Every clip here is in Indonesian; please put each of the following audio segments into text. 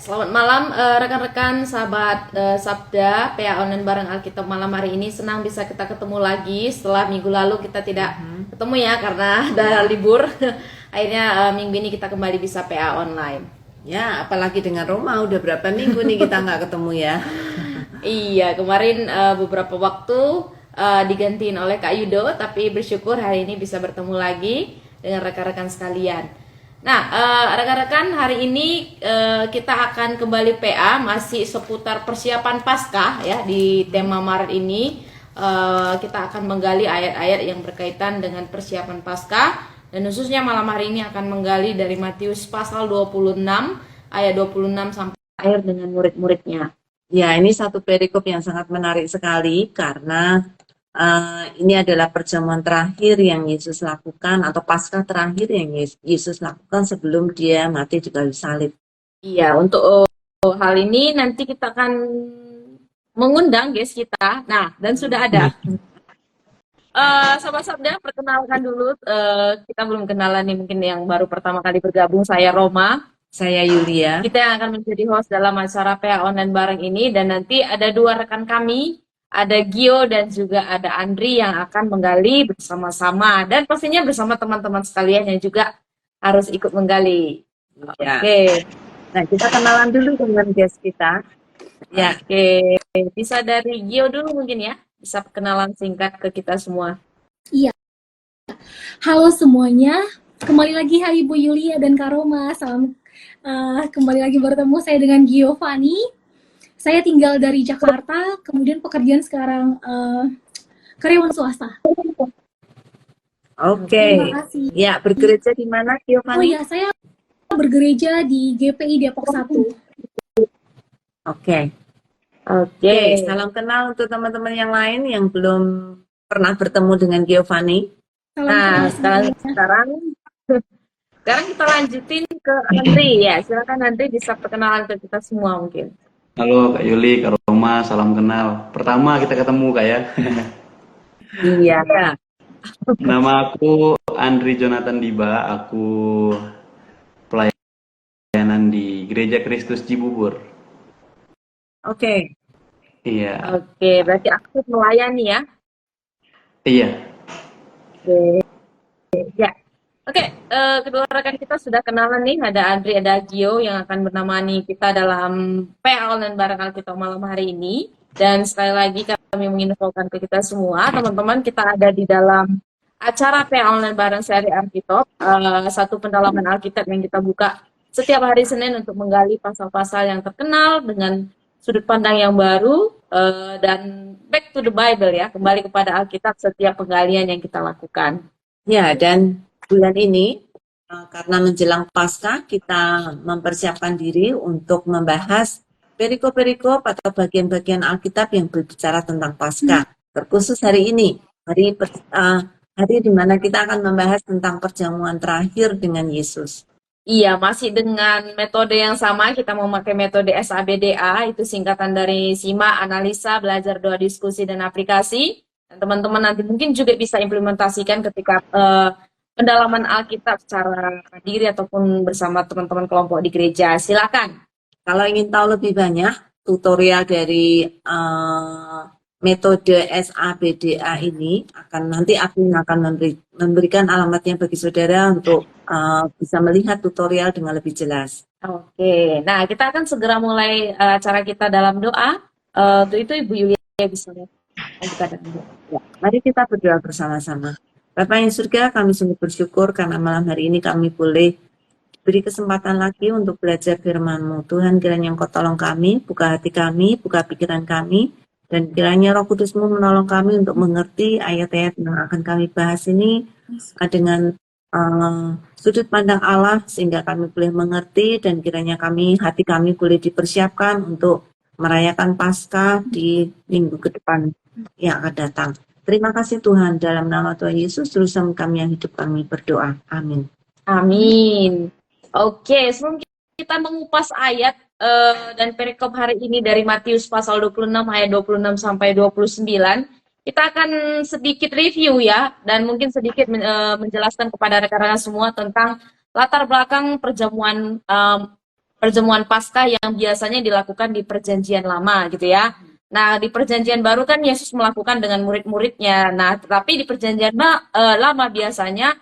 Selamat malam rekan-rekan sahabat Sabda PA Online bareng Alkitab malam hari ini. Senang bisa kita ketemu lagi setelah minggu lalu kita tidak ketemu ya karena ada libur. Akhirnya minggu ini kita kembali bisa PA Online. Ya, apalagi dengan Roma udah berapa minggu nih kita nggak ketemu ya. Iya, kemarin beberapa waktu digantiin oleh Kak Yudo, tapi bersyukur hari ini bisa bertemu lagi dengan rekan-rekan sekalian. Nah, rekan-rekan, hari ini kita akan kembali PA masih seputar persiapan Paskah ya di tema Maret ini. Kita akan menggali ayat-ayat yang berkaitan dengan persiapan Paskah, dan khususnya malam hari ini akan menggali dari Matius pasal 26 ayat 26 sampai akhir dengan murid-muridnya. Ya, ini satu perikop yang sangat menarik sekali karena ini adalah perjamuan terakhir yang Yesus lakukan atau Paskah terakhir yang Yesus lakukan sebelum dia mati di kayu salib. Iya, untuk hal ini nanti kita akan mengundang guys kita. Nah, dan sudah ada. Sobat Sabda, perkenalkan dulu. Kita belum kenalan nih, mungkin yang baru pertama kali bergabung. Saya Roma. Saya Yulia. Kita yang akan menjadi host dalam acara PA Online bareng ini. Dan nanti ada dua rekan kami. Ada Gio dan juga ada Andri yang akan menggali bersama-sama. Dan pastinya bersama teman-teman sekalian yang juga harus ikut menggali. Ya. Oke. Nah, kita kenalan dulu dengan guest kita. Ya, oke. Bisa dari Gio dulu mungkin ya. Bisa kenalan singkat ke kita semua. Iya. Halo semuanya. Kembali lagi hari Bu Yulia dan Kak Roma. Salam kembali lagi bertemu saya dengan Giovanni. Saya tinggal dari Jakarta, kemudian pekerjaan sekarang karyawan swasta. Oke. Terima kasih. Ya, bergereja di mana, Giovanni? Oh ya, saya bergereja di GPI Depok 1. Oke. Oke, salam kenal untuk teman-teman yang lain yang belum pernah bertemu dengan Giovanni. Nah, sekarang kita lanjutin ke Andri ya. Silakan Andri bisa perkenalan ke kita semua mungkin. Halo Kak Yuli, Kak Roma, salam kenal. Pertama kita ketemu Kak ya. Iya. Nama aku Andri Jonathan Diba, aku pelayanan di Gereja Kristus Cibubur. Oke. Iya. Oke, berarti aktif melayani ya? Iya. Oke. Ya. Oke, kedua rekan kita sudah kenalan nih, ada Andri, ada Gio yang akan menemani kita dalam PA Online bareng Alkitab malam hari ini. Dan sekali lagi kami menginfokan ke kita semua, teman-teman, kita ada di dalam acara PA Online bareng seri Alkitab, satu pendalaman Alkitab yang kita buka setiap hari Senin untuk menggali pasal-pasal yang terkenal dengan sudut pandang yang baru, dan back to the Bible ya, kembali kepada Alkitab setiap penggalian yang kita lakukan. Ya, dan bulan ini karena menjelang Paskah kita mempersiapkan diri untuk membahas perikop-perikop atau bagian-bagian Alkitab yang berbicara tentang Paskah. Terkhusus hari ini, hari di mana kita akan membahas tentang perjamuan terakhir dengan Yesus. Iya, masih dengan metode yang sama, kita memakai metode SABDA, itu singkatan dari simak, analisa, belajar, doa, diskusi, dan aplikasi. Dan teman-teman nanti mungkin juga bisa implementasikan ketika pendalaman Alkitab secara diri ataupun bersama teman-teman kelompok di gereja. Silakan. Kalau ingin tahu lebih banyak tutorial dari metode SABDA ini, nanti admin akan memberikan alamatnya bagi saudara untuk bisa melihat tutorial dengan lebih jelas. Oke, nah kita akan segera mulai acara kita dalam doa. Untuk itu Ibu Yulia bisa membuka dalam doa. Ya, mari kita berdoa bersama-sama. Bapa yang surga, kami sungguh bersyukur karena malam hari ini kami boleh beri kesempatan lagi untuk belajar firman-Mu. Tuhan, kiranya Engkau tolong kami, buka hati kami, buka pikiran kami, dan kiranya Roh Kudus-Mu menolong kami untuk mengerti ayat-ayat yang akan kami bahas ini dengan sudut pandang Allah, sehingga kami boleh mengerti, dan kiranya hati kami boleh dipersiapkan untuk merayakan Paskah di minggu ke depan yang akan datang. Terima kasih Tuhan, dalam nama Tuhan Yesus, terusan kami yang hidup kami berdoa. Amin. Amin. Oke, sebelum kita mengupas ayat dan perikop hari ini dari Matius pasal 26 ayat 26 sampai 29, kita akan sedikit review ya, dan mungkin sedikit menjelaskan kepada rekan-rekan semua tentang latar belakang perjamuan perjamuan Paskah yang biasanya dilakukan di Perjanjian Lama gitu ya. Nah, di Perjanjian Baru kan Yesus melakukan dengan murid-muridnya. Nah, tetapi di Lama biasanya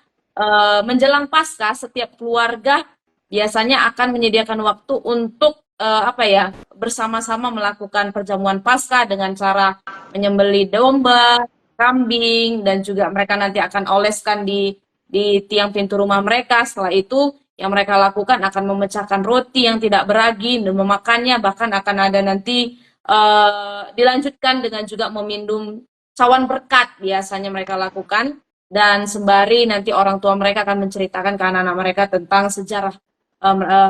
menjelang Paskah setiap keluarga biasanya akan menyediakan waktu untuk apa ya, bersama-sama melakukan perjamuan Paskah dengan cara menyembelih domba, kambing, dan juga mereka nanti akan oleskan di tiang pintu rumah mereka. Setelah itu yang mereka lakukan akan memecahkan roti yang tidak beragi dan memakannya, bahkan akan ada nanti dilanjutkan dengan juga meminum cawan berkat biasanya mereka lakukan, dan sembari nanti orang tua mereka akan menceritakan ke anak-anak mereka tentang sejarah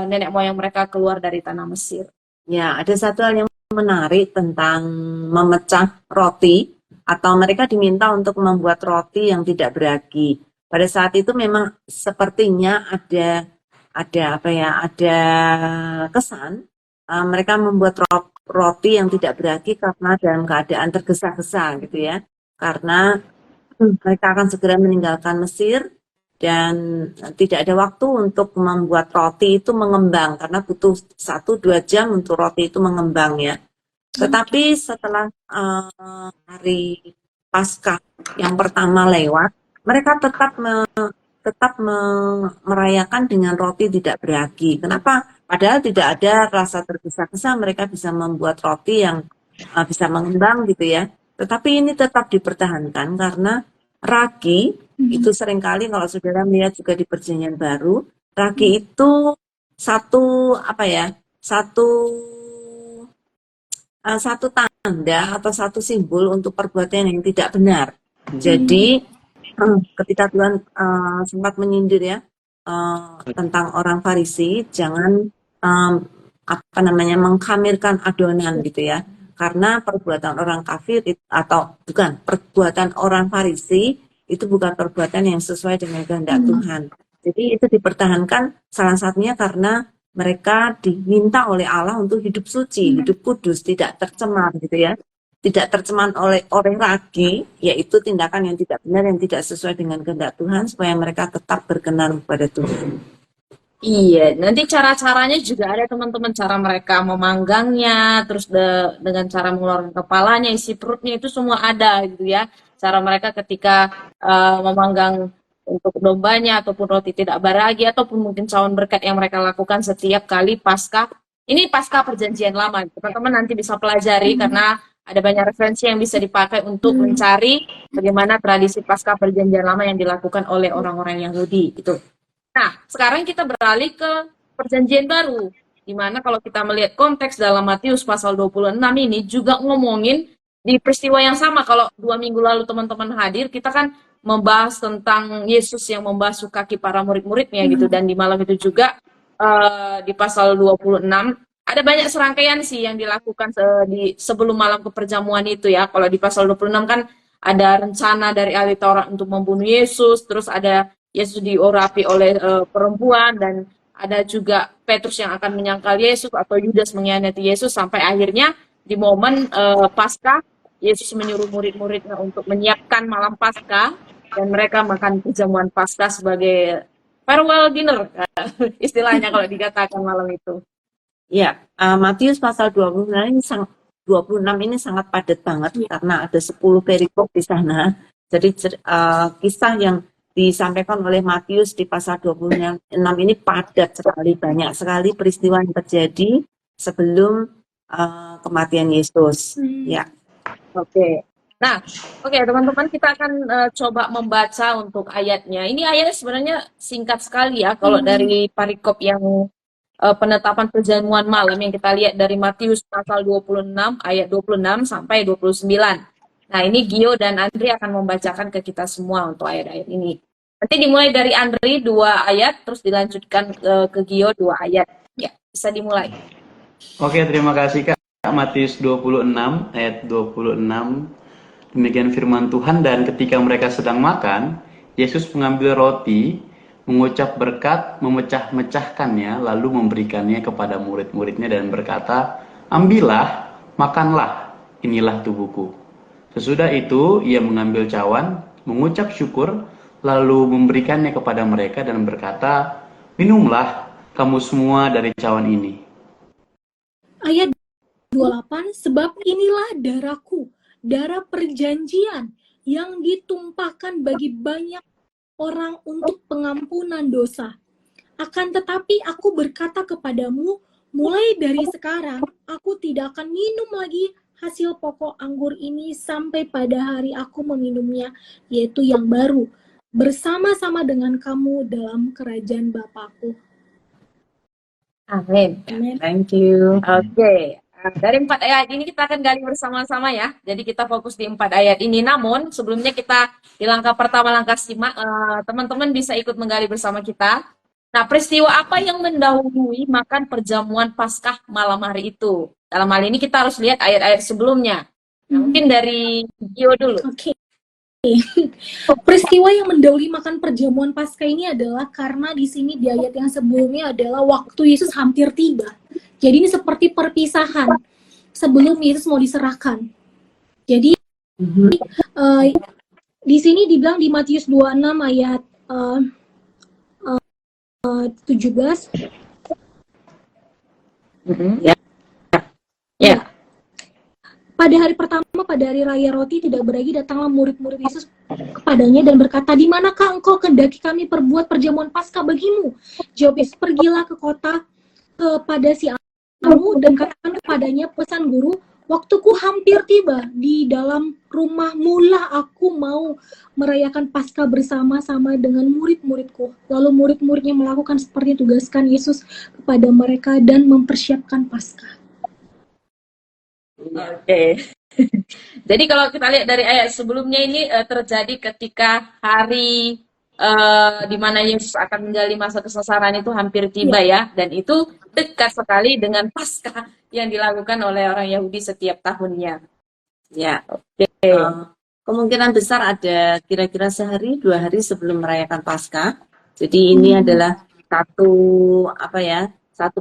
nenek moyang mereka keluar dari tanah Mesir. Ya, ada satu hal yang menarik tentang memecah roti, atau mereka diminta untuk membuat roti yang tidak beragi. Pada saat itu memang sepertinya ada apa ya, ada kesan mereka membuat roti yang tidak beragi karena dalam keadaan tergesa-gesa gitu ya. Karena mereka akan segera meninggalkan Mesir dan tidak ada waktu untuk membuat roti itu mengembang karena butuh 1-2 jam untuk roti itu mengembang ya. Tetapi setelah hari Paskah yang pertama lewat, mereka tetap merayakan dengan roti tidak beragi. Kenapa? Padahal tidak ada rasa tergesa-gesa, mereka bisa membuat roti yang bisa mengembang gitu ya. Tetapi ini tetap dipertahankan karena ragi itu seringkali kalau saudara melihat juga di Perjanjian Baru, ragi itu satu apa ya? Satu tanda atau satu simbol untuk perbuatan yang tidak benar. Jadi ketika Tuhan sempat menyindir ya tentang orang Farisi, jangan apa namanya mengkhamirkan adonan gitu ya, karena perbuatan orang kafir atau bukan perbuatan orang Farisi itu bukan perbuatan yang sesuai dengan kehendak Tuhan. Jadi itu dipertahankan salah satunya karena mereka diminta oleh Allah untuk hidup suci, hidup kudus, tidak tercemar gitu ya. Tidak tercemar oleh ragi, yaitu tindakan yang tidak benar, yang tidak sesuai dengan kehendak Tuhan, supaya mereka tetap berkenan kepada Tuhan. Iya, nanti cara-caranya juga ada teman-teman, cara mereka memanggangnya, terus dengan cara mengeluarkan kepalanya, isi perutnya itu semua ada gitu ya. Cara mereka ketika memanggang untuk dombanya ataupun roti tidak beragi ataupun mungkin cawan berkat yang mereka lakukan setiap kali Paskah. Ini Paskah Perjanjian Lama, teman-teman nanti bisa pelajari karena ada banyak referensi yang bisa dipakai untuk mencari bagaimana tradisi Paskah Perjanjian Lama yang dilakukan oleh orang-orang Yahudi gitu. Nah, sekarang kita beralih ke Perjanjian Baru, di mana kalau kita melihat konteks dalam Matius pasal 26 ini juga ngomongin di peristiwa yang sama. Kalau 2 minggu lalu teman-teman hadir, kita kan membahas tentang Yesus yang membasuh kaki para murid-muridnya gitu, dan di malam itu juga di pasal 26 ada banyak serangkaian sih yang dilakukan sebelum malam keperjamuan itu ya. Kalau di pasal 26 kan ada rencana dari ahli Taurat untuk membunuh Yesus, terus ada Yesus diurapi oleh perempuan, dan ada juga Petrus yang akan menyangkal Yesus atau Yudas mengkhianati Yesus, sampai akhirnya di momen Paskah Yesus menyuruh murid-muridnya untuk menyiapkan malam Paskah dan mereka makan perjamuan Paskah sebagai farewell dinner istilahnya kalau dikatakan malam itu. Ya, Matius pasal 26 ini sangat padat banget karena ada 10 perikop di sana. Jadi kisah yang disampaikan oleh Matius di pasal 26 ini padat sekali, banyak sekali peristiwa yang terjadi sebelum kematian Yesus. Ya. Oke. Nah, oke teman-teman, kita akan coba membaca untuk ayatnya. Ini ayatnya sebenarnya singkat sekali ya, kalau dari parikop yang penetapan perjamuan malam yang kita lihat dari Matius pasal 26 ayat 26 sampai 29. Nah, ini Gio dan Andri akan membacakan ke kita semua untuk ayat-ayat ini. Nanti dimulai dari Andri 2 ayat, terus dilanjutkan ke Gio 2 ayat. Ya, bisa dimulai. Oke, terima kasih Kak. Matius 26 ayat 26. Demikian firman Tuhan, dan ketika mereka sedang makan, Yesus mengambil roti, mengucap berkat, memecah-mecahkannya, lalu memberikannya kepada murid-muridnya dan berkata, "Ambillah, makanlah, inilah tubuhku." Sesudah itu, ia mengambil cawan, mengucap syukur, lalu memberikannya kepada mereka dan berkata, "Minumlah, kamu semua dari cawan ini. Ayat 28, sebab inilah darahku, darah perjanjian yang ditumpahkan bagi banyak orang untuk pengampunan dosa. Akan tetapi aku berkata kepadamu, mulai dari sekarang aku tidak akan minum lagi hasil pokok anggur ini sampai pada hari aku meminumnya, yaitu yang baru, bersama-sama dengan kamu dalam kerajaan Bapakku. Amin. Amen. Thank you. Oke, dari 4 ayat ini kita akan gali bersama-sama ya. Jadi kita fokus di 4 ayat ini. Namun sebelumnya kita di langkah pertama, langkah simak, teman-teman bisa ikut menggali bersama kita. Nah, peristiwa apa yang mendahului makan perjamuan Paskah malam hari itu? Dalam hal ini kita harus lihat ayat-ayat sebelumnya. Nah, mungkin dari Gio dulu. Oke. Peristiwa yang mendahului makan perjamuan Paskah ini adalah karena di sini di ayat yang sebelumnya adalah waktu Yesus hampir tiba. Jadi ini seperti perpisahan sebelum Yesus mau diserahkan. Jadi di sini dibilang di Matius 26 ayat 17. Ya. Ya. Pada hari pertama, pada hari raya roti tidak beragi, datanglah murid-murid Yesus kepadanya dan berkata, di manakah engkau kendaki kami perbuat perjamuan Paskah bagimu? Jawab Yesus, pergilah ke kota kepada si Amu dan katakan kepadanya, pesan guru, waktuku hampir tiba, di dalam rumahmu lah aku mau merayakan Paskah bersama-sama dengan murid-muridku. Lalu murid-muridnya melakukan seperti tugaskan Yesus kepada mereka dan mempersiapkan Paskah. Oke. Jadi kalau kita lihat dari ayat sebelumnya ini terjadi ketika hari di mana Yesus akan menjalani masa kesesaran itu hampir tiba ya, dan itu dekat sekali dengan Paskah yang dilakukan oleh orang Yahudi setiap tahunnya. Ya, oke. Kemungkinan besar ada kira-kira sehari 2 hari sebelum merayakan Paskah. Jadi ini adalah satu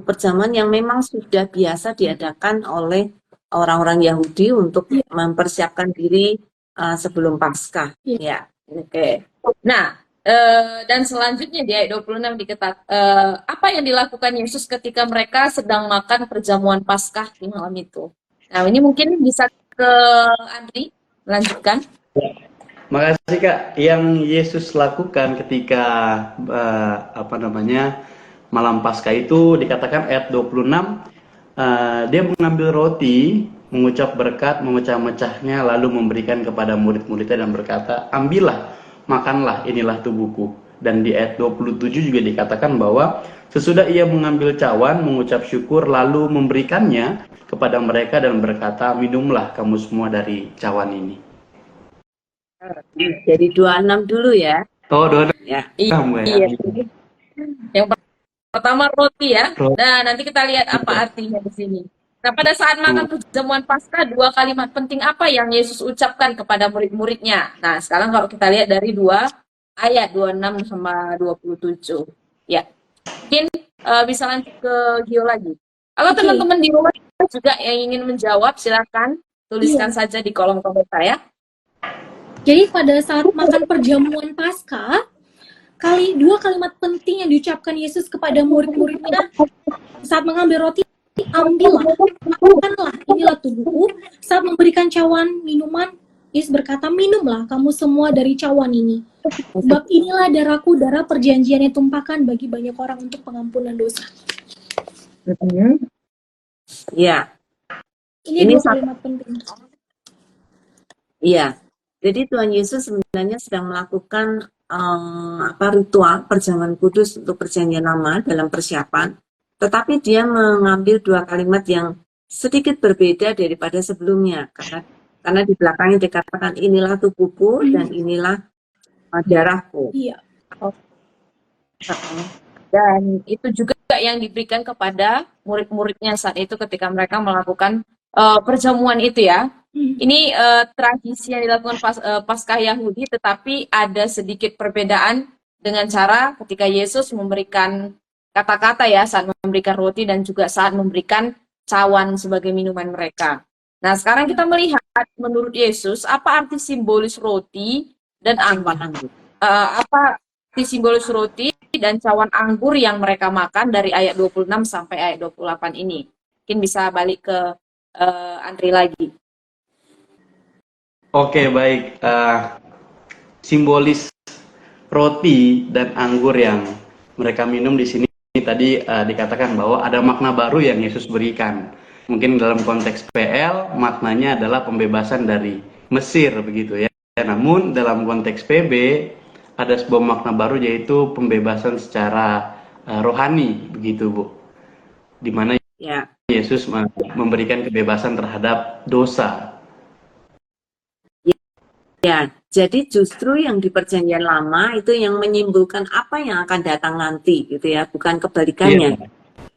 perjamuan yang memang sudah biasa diadakan oleh orang-orang Yahudi untuk mempersiapkan diri sebelum Paskah. Ya, oke. Nah, dan selanjutnya di ayat 26 apa yang dilakukan Yesus ketika mereka sedang makan perjamuan Paskah di malam itu. Nah, ini mungkin bisa ke Andri melanjutkan. Makasih Kak. Yang Yesus lakukan ketika malam Paskah itu dikatakan ayat 26, dia mengambil roti, mengucap berkat, memecah-mecahnya, lalu memberikan kepada murid-muridnya dan berkata, ambillah, makanlah, inilah tubuhku. Dan di ayat 27 juga dikatakan bahwa sesudah ia mengambil cawan, mengucap syukur, lalu memberikannya kepada mereka dan berkata, minumlah kamu semua dari cawan ini. Jadi 26 dulu ya. Oh, 26. Ya. Iya. Yang pertama roti ya. Nah, nanti kita lihat apa artinya di sini. Nah, pada saat makan perjamuan Paskah, 2 kalimat penting apa yang Yesus ucapkan kepada murid-muridnya. Nah, sekarang kalau kita lihat dari 2 ayat 26 sama 27. Ya. Mungkin bisa lanjut ke Gio lagi. Kalau teman-teman di rumah juga yang ingin menjawab, silakan tuliskan saja di kolom komentar ya. Jadi pada saat makan perjamuan Paskah, 2 kalimat penting yang diucapkan Yesus kepada murid-muridnya saat mengambil roti, ambillah, makanlah, inilah tubuhku. Saat memberikan cawan minuman, Yesus berkata, minumlah kamu semua dari cawan ini. Sebab inilah darahku, darah perjanjian yang tumpahkan bagi banyak orang untuk pengampunan dosa. Ya. Ini 2 kalimat penting. Iya. Jadi Tuhan Yesus sebenarnya sedang melakukan ritual perjamuan kudus untuk perjanjian lama dalam persiapan, tetapi dia mengambil 2 kalimat yang sedikit berbeda daripada sebelumnya, karena di belakangnya dikatakan inilah tubuhku dan inilah darahku. Iya. Dan itu juga yang diberikan kepada murid-muridnya saat itu ketika mereka melakukan perjamuan itu ya. Ini tradisi yang dilakukan Paskah Yahudi, tetapi ada sedikit perbedaan dengan cara ketika Yesus memberikan kata-kata ya saat memberikan roti dan juga saat memberikan cawan sebagai minuman mereka. Nah, sekarang kita melihat menurut Yesus apa arti simbolis roti dan apa arti simbolis roti dan cawan anggur yang mereka makan dari ayat 26 sampai ayat 28 ini. Mungkin bisa balik ke Andri lagi. Oke, baik. Simbolis roti dan anggur yang mereka minum di sini tadi dikatakan bahwa ada makna baru yang Yesus berikan. Mungkin dalam konteks PL maknanya adalah pembebasan dari Mesir begitu ya. Namun dalam konteks PB ada sebuah makna baru yaitu pembebasan secara rohani begitu Bu. Di mana Ya, Yesus memberikan kebebasan terhadap dosa. ya. Jadi justru yang di Perjanjian Lama itu yang menyimpulkan apa yang akan datang nanti, gitu ya, bukan kebalikannya. Iya,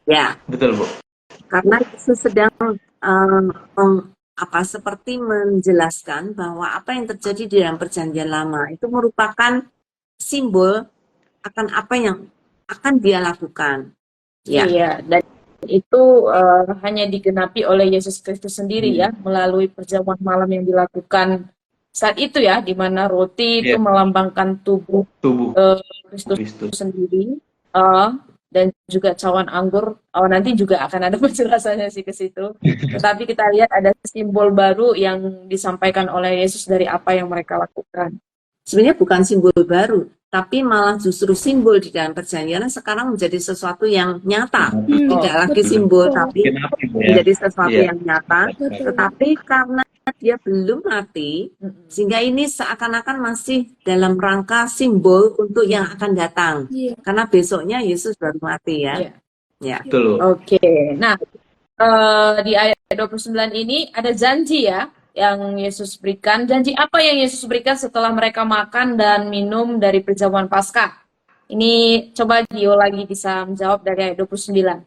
Ya, betul Bu. karena Yesus sedang seperti menjelaskan bahwa apa yang terjadi di dalam Perjanjian Lama itu merupakan simbol akan apa yang akan dia lakukan. Ya, Iya, dan itu hanya digenapi oleh Yesus Kristus sendiri ya, melalui perjamuan malam yang dilakukan saat itu ya, di mana roti itu Iya, melambangkan tubuh tubuh Kristus Kristus. sendiri, dan juga cawan anggur. Nanti juga akan ada penjelasannya sih ke situ. Tetapi kita lihat ada simbol baru yang disampaikan oleh Yesus dari apa yang mereka lakukan. sebenarnya bukan simbol baru, tapi malah justru simbol di dalam perjanjian sekarang menjadi sesuatu yang nyata. Tidak lagi simbol, tapi Kenapa Bu ya? menjadi sesuatu Iya. yang nyata. Betul. Tetapi karena dia belum mati, sehingga ini seakan-akan masih dalam rangka simbol untuk yang akan datang. Iya. Karena besoknya Yesus baru mati ya. Iya. Ya. Betul. Oke, nah di ayat 29 ini ada janji ya yang Yesus berikan. Janji apa yang Yesus berikan setelah mereka makan dan minum dari perjamuan Paskah? Ini coba Gio lagi bisa menjawab dari ayat 29.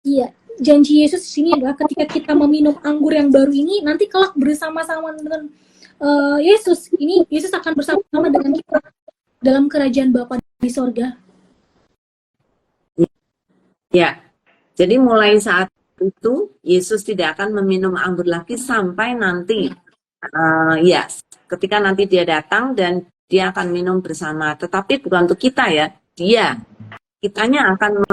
Iya, janji Yesus di sini adalah ketika kita meminum anggur yang baru ini, nanti kelak bersama-sama dengan Yesus. Ini Yesus akan bersama-sama dengan kita dalam kerajaan Bapa di sorga. Ya. Jadi mulai saat itu Yesus tidak akan meminum anggur lagi sampai nanti ketika nanti dia datang dan dia akan minum bersama. Tetapi bukan untuk kita ya. Kitanya akan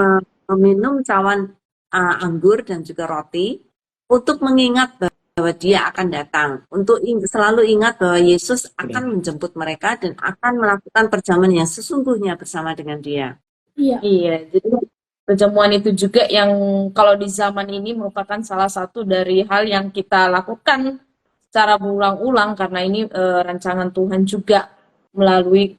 meminum cawan anggur dan juga roti untuk mengingat bahwa dia akan datang. Untuk selalu ingat bahwa Yesus akan menjemput mereka dan akan melakukan perjamuan yang sesungguhnya bersama dengan dia. Iya, jadi perjamuan itu juga yang kalau di zaman ini merupakan salah satu dari hal yang kita lakukan secara berulang-ulang karena ini rancangan Tuhan juga melalui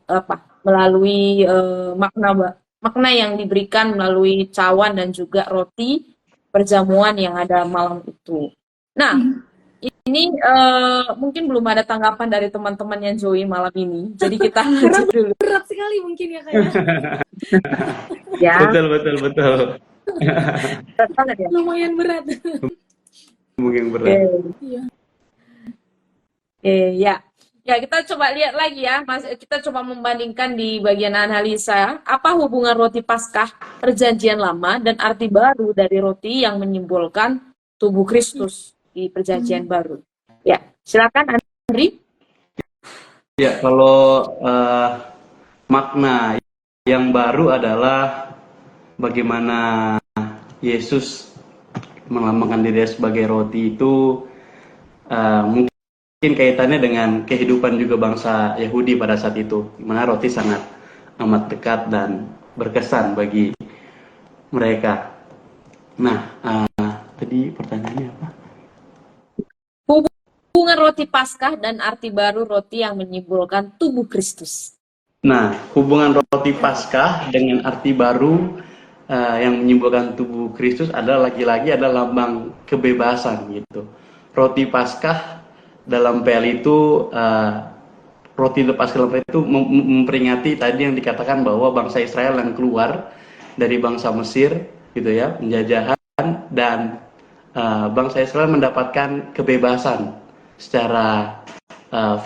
makna yang diberikan melalui cawan dan juga roti perjamuan yang ada malam itu. Nah, ini mungkin belum ada tanggapan dari teman-teman yang join malam ini, jadi kita lanjut dulu. Berat sekali mungkin ya kayak. Ya, Betul. Berat banget ya. Lumayan berat. Mungkin berat. Iya. Ya. Ya, kita coba lihat lagi ya, Mas. Kita coba membandingkan di bagian analisa apa hubungan roti Paskah Perjanjian Lama dan arti baru dari roti yang menyimbolkan tubuh Kristus di Perjanjian Baru. Ya, silakan Andri. Ya, kalau makna yang baru adalah bagaimana Yesus melambangkan diri sebagai roti itu mungkin kaitannya dengan kehidupan juga bangsa Yahudi pada saat itu, di mana roti sangat amat dekat dan berkesan bagi mereka. Nah, tadi pertanyaannya apa? Hubungan roti Paskah dan arti baru roti yang menyimbolkan tubuh Kristus. Nah, hubungan roti Paskah dengan arti baru yang menyimbolkan tubuh Kristus adalah lagi-lagi adalah lambang kebebasan gitu. Roti Paskah dalam PL itu roti Paskah dalam PL itu memperingati tadi yang dikatakan bahwa bangsa Israel yang keluar dari bangsa Mesir gitu ya, penjajahan, dan bangsa Israel mendapatkan kebebasan secara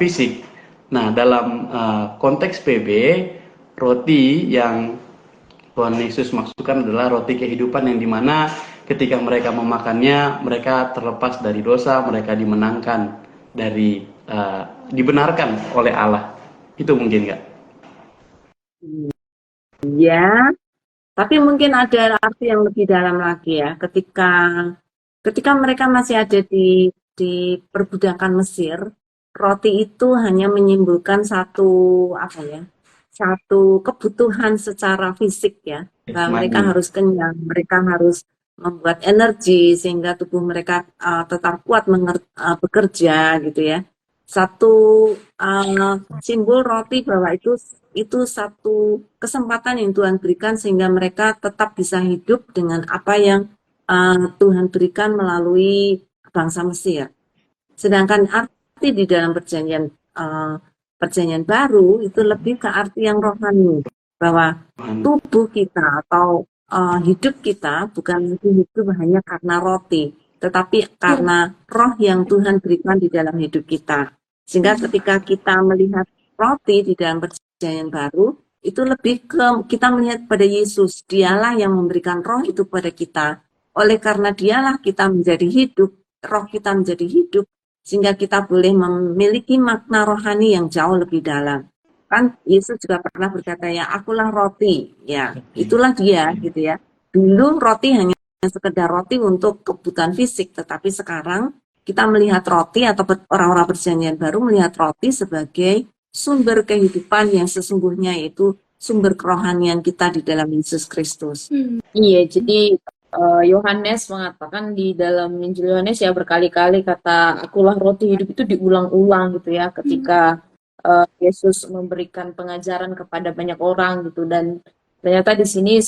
fisik. Nah, dalam konteks PB, roti yang Tuhan Yesus maksudkan adalah roti kehidupan yang dimana ketika mereka memakannya, mereka terlepas dari dosa, mereka dimenangkan dari dibenarkan oleh Allah. Itu mungkin nggak? ya. Tapi mungkin ada arti yang lebih dalam lagi ya. Ketika mereka masih ada di perbudakan Mesir, roti itu hanya menyimbolkan satu kebutuhan secara fisik ya. Bahwa mereka Jasmani. harus kenyang, mereka harus membuat energi sehingga tubuh mereka tetap kuat bekerja gitu ya. Satu simbol roti bahwa itu satu kesempatan yang Tuhan berikan sehingga mereka tetap bisa hidup dengan apa yang Tuhan berikan melalui bangsa Mesir. Sedangkan arti di dalam perjanjian baru itu lebih ke arti yang rohani, bahwa tubuh kita atau hidup kita bukan hidup hanya karena roti, tetapi karena roh yang Tuhan berikan di dalam hidup kita. Sehingga ketika kita melihat roti di dalam perjanjian baru, itu lebih ke kita melihat pada Yesus. Dialah yang memberikan roh itu pada kita. Oleh karena dialah kita menjadi hidup, roh kita menjadi hidup, sehingga kita boleh memiliki makna rohani yang jauh lebih dalam. Kan Yesus juga pernah berkata, ya akulah roti, ya itulah dia gitu ya. Dulu roti hanya sekedar roti untuk kebutuhan fisik, tetapi sekarang kita melihat roti atau orang-orang perjanjian baru melihat roti sebagai sumber kehidupan yang sesungguhnya, yaitu sumber kerohanian kita di dalam Yesus Kristus. Iya, jadi Yohanes mengatakan di dalam Injil Yohanes ya berkali-kali kata akulah roti hidup itu diulang-ulang gitu ya ketika Yesus memberikan pengajaran kepada banyak orang gitu, dan ternyata di sini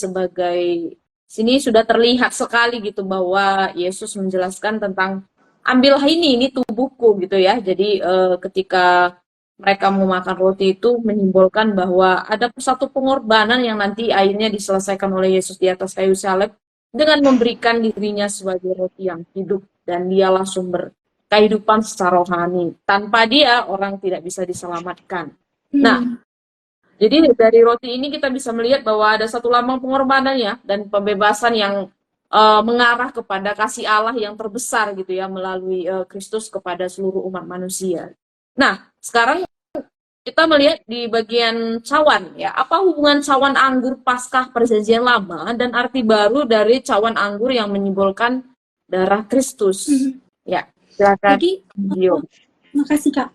sudah terlihat sekali gitu bahwa Yesus menjelaskan tentang ambillah ini tubuhku gitu ya. Jadi ketika mereka memakan roti itu menyimbolkan bahwa ada satu pengorbanan yang nanti akhirnya diselesaikan oleh Yesus di atas kayu salib dengan memberikan dirinya sebagai roti yang hidup, dan dialah sumber kehidupan secara rohani. Tanpa dia orang tidak bisa diselamatkan. Nah, jadi dari roti ini kita bisa melihat bahwa ada satu lambang pengorbanan ya, dan pembebasan yang mengarah kepada kasih Allah yang terbesar gitu ya melalui Kristus kepada seluruh umat manusia. Nah, sekarang kita melihat di bagian cawan ya, apa hubungan cawan anggur Paskah Perjanjian Lama dan arti baru dari cawan anggur yang menyimbolkan darah Kristus? Ya, silakan. Jadi, makasih Kak.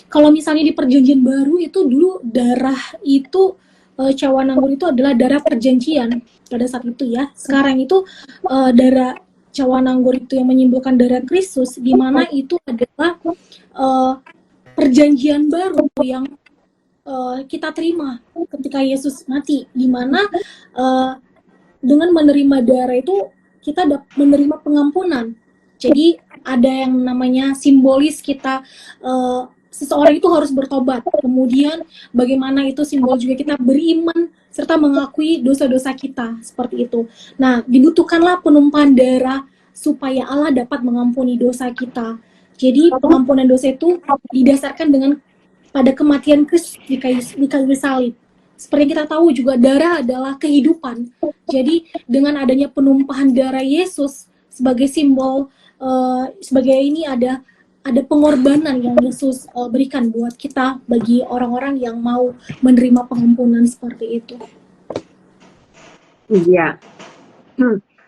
Kalau misalnya di Perjanjian Baru itu dulu darah itu cawan anggur itu adalah darah perjanjian pada saat itu ya. Sekarang itu darah cawan anggur itu yang menyimbolkan darah Kristus, di mana itu adalah perjanjian baru yang kita terima ketika Yesus mati, di mana dengan menerima darah itu kita menerima pengampunan. Jadi ada yang namanya simbolis kita seseorang itu harus bertobat. Kemudian bagaimana itu simbol juga kita beriman serta mengakui dosa-dosa kita, seperti itu. Nah, dibutuhkanlah penumpahan darah supaya Allah dapat mengampuni dosa kita. Jadi pengampunan dosa itu didasarkan dengan pada kematian Kristus di kayu salib. Seperti yang kita tahu juga darah adalah kehidupan. Jadi dengan adanya penumpahan darah Yesus sebagai simbol sebagai ini ada pengorbanan yang Yesus berikan buat kita bagi orang-orang yang mau menerima pengampunan seperti itu. Iya.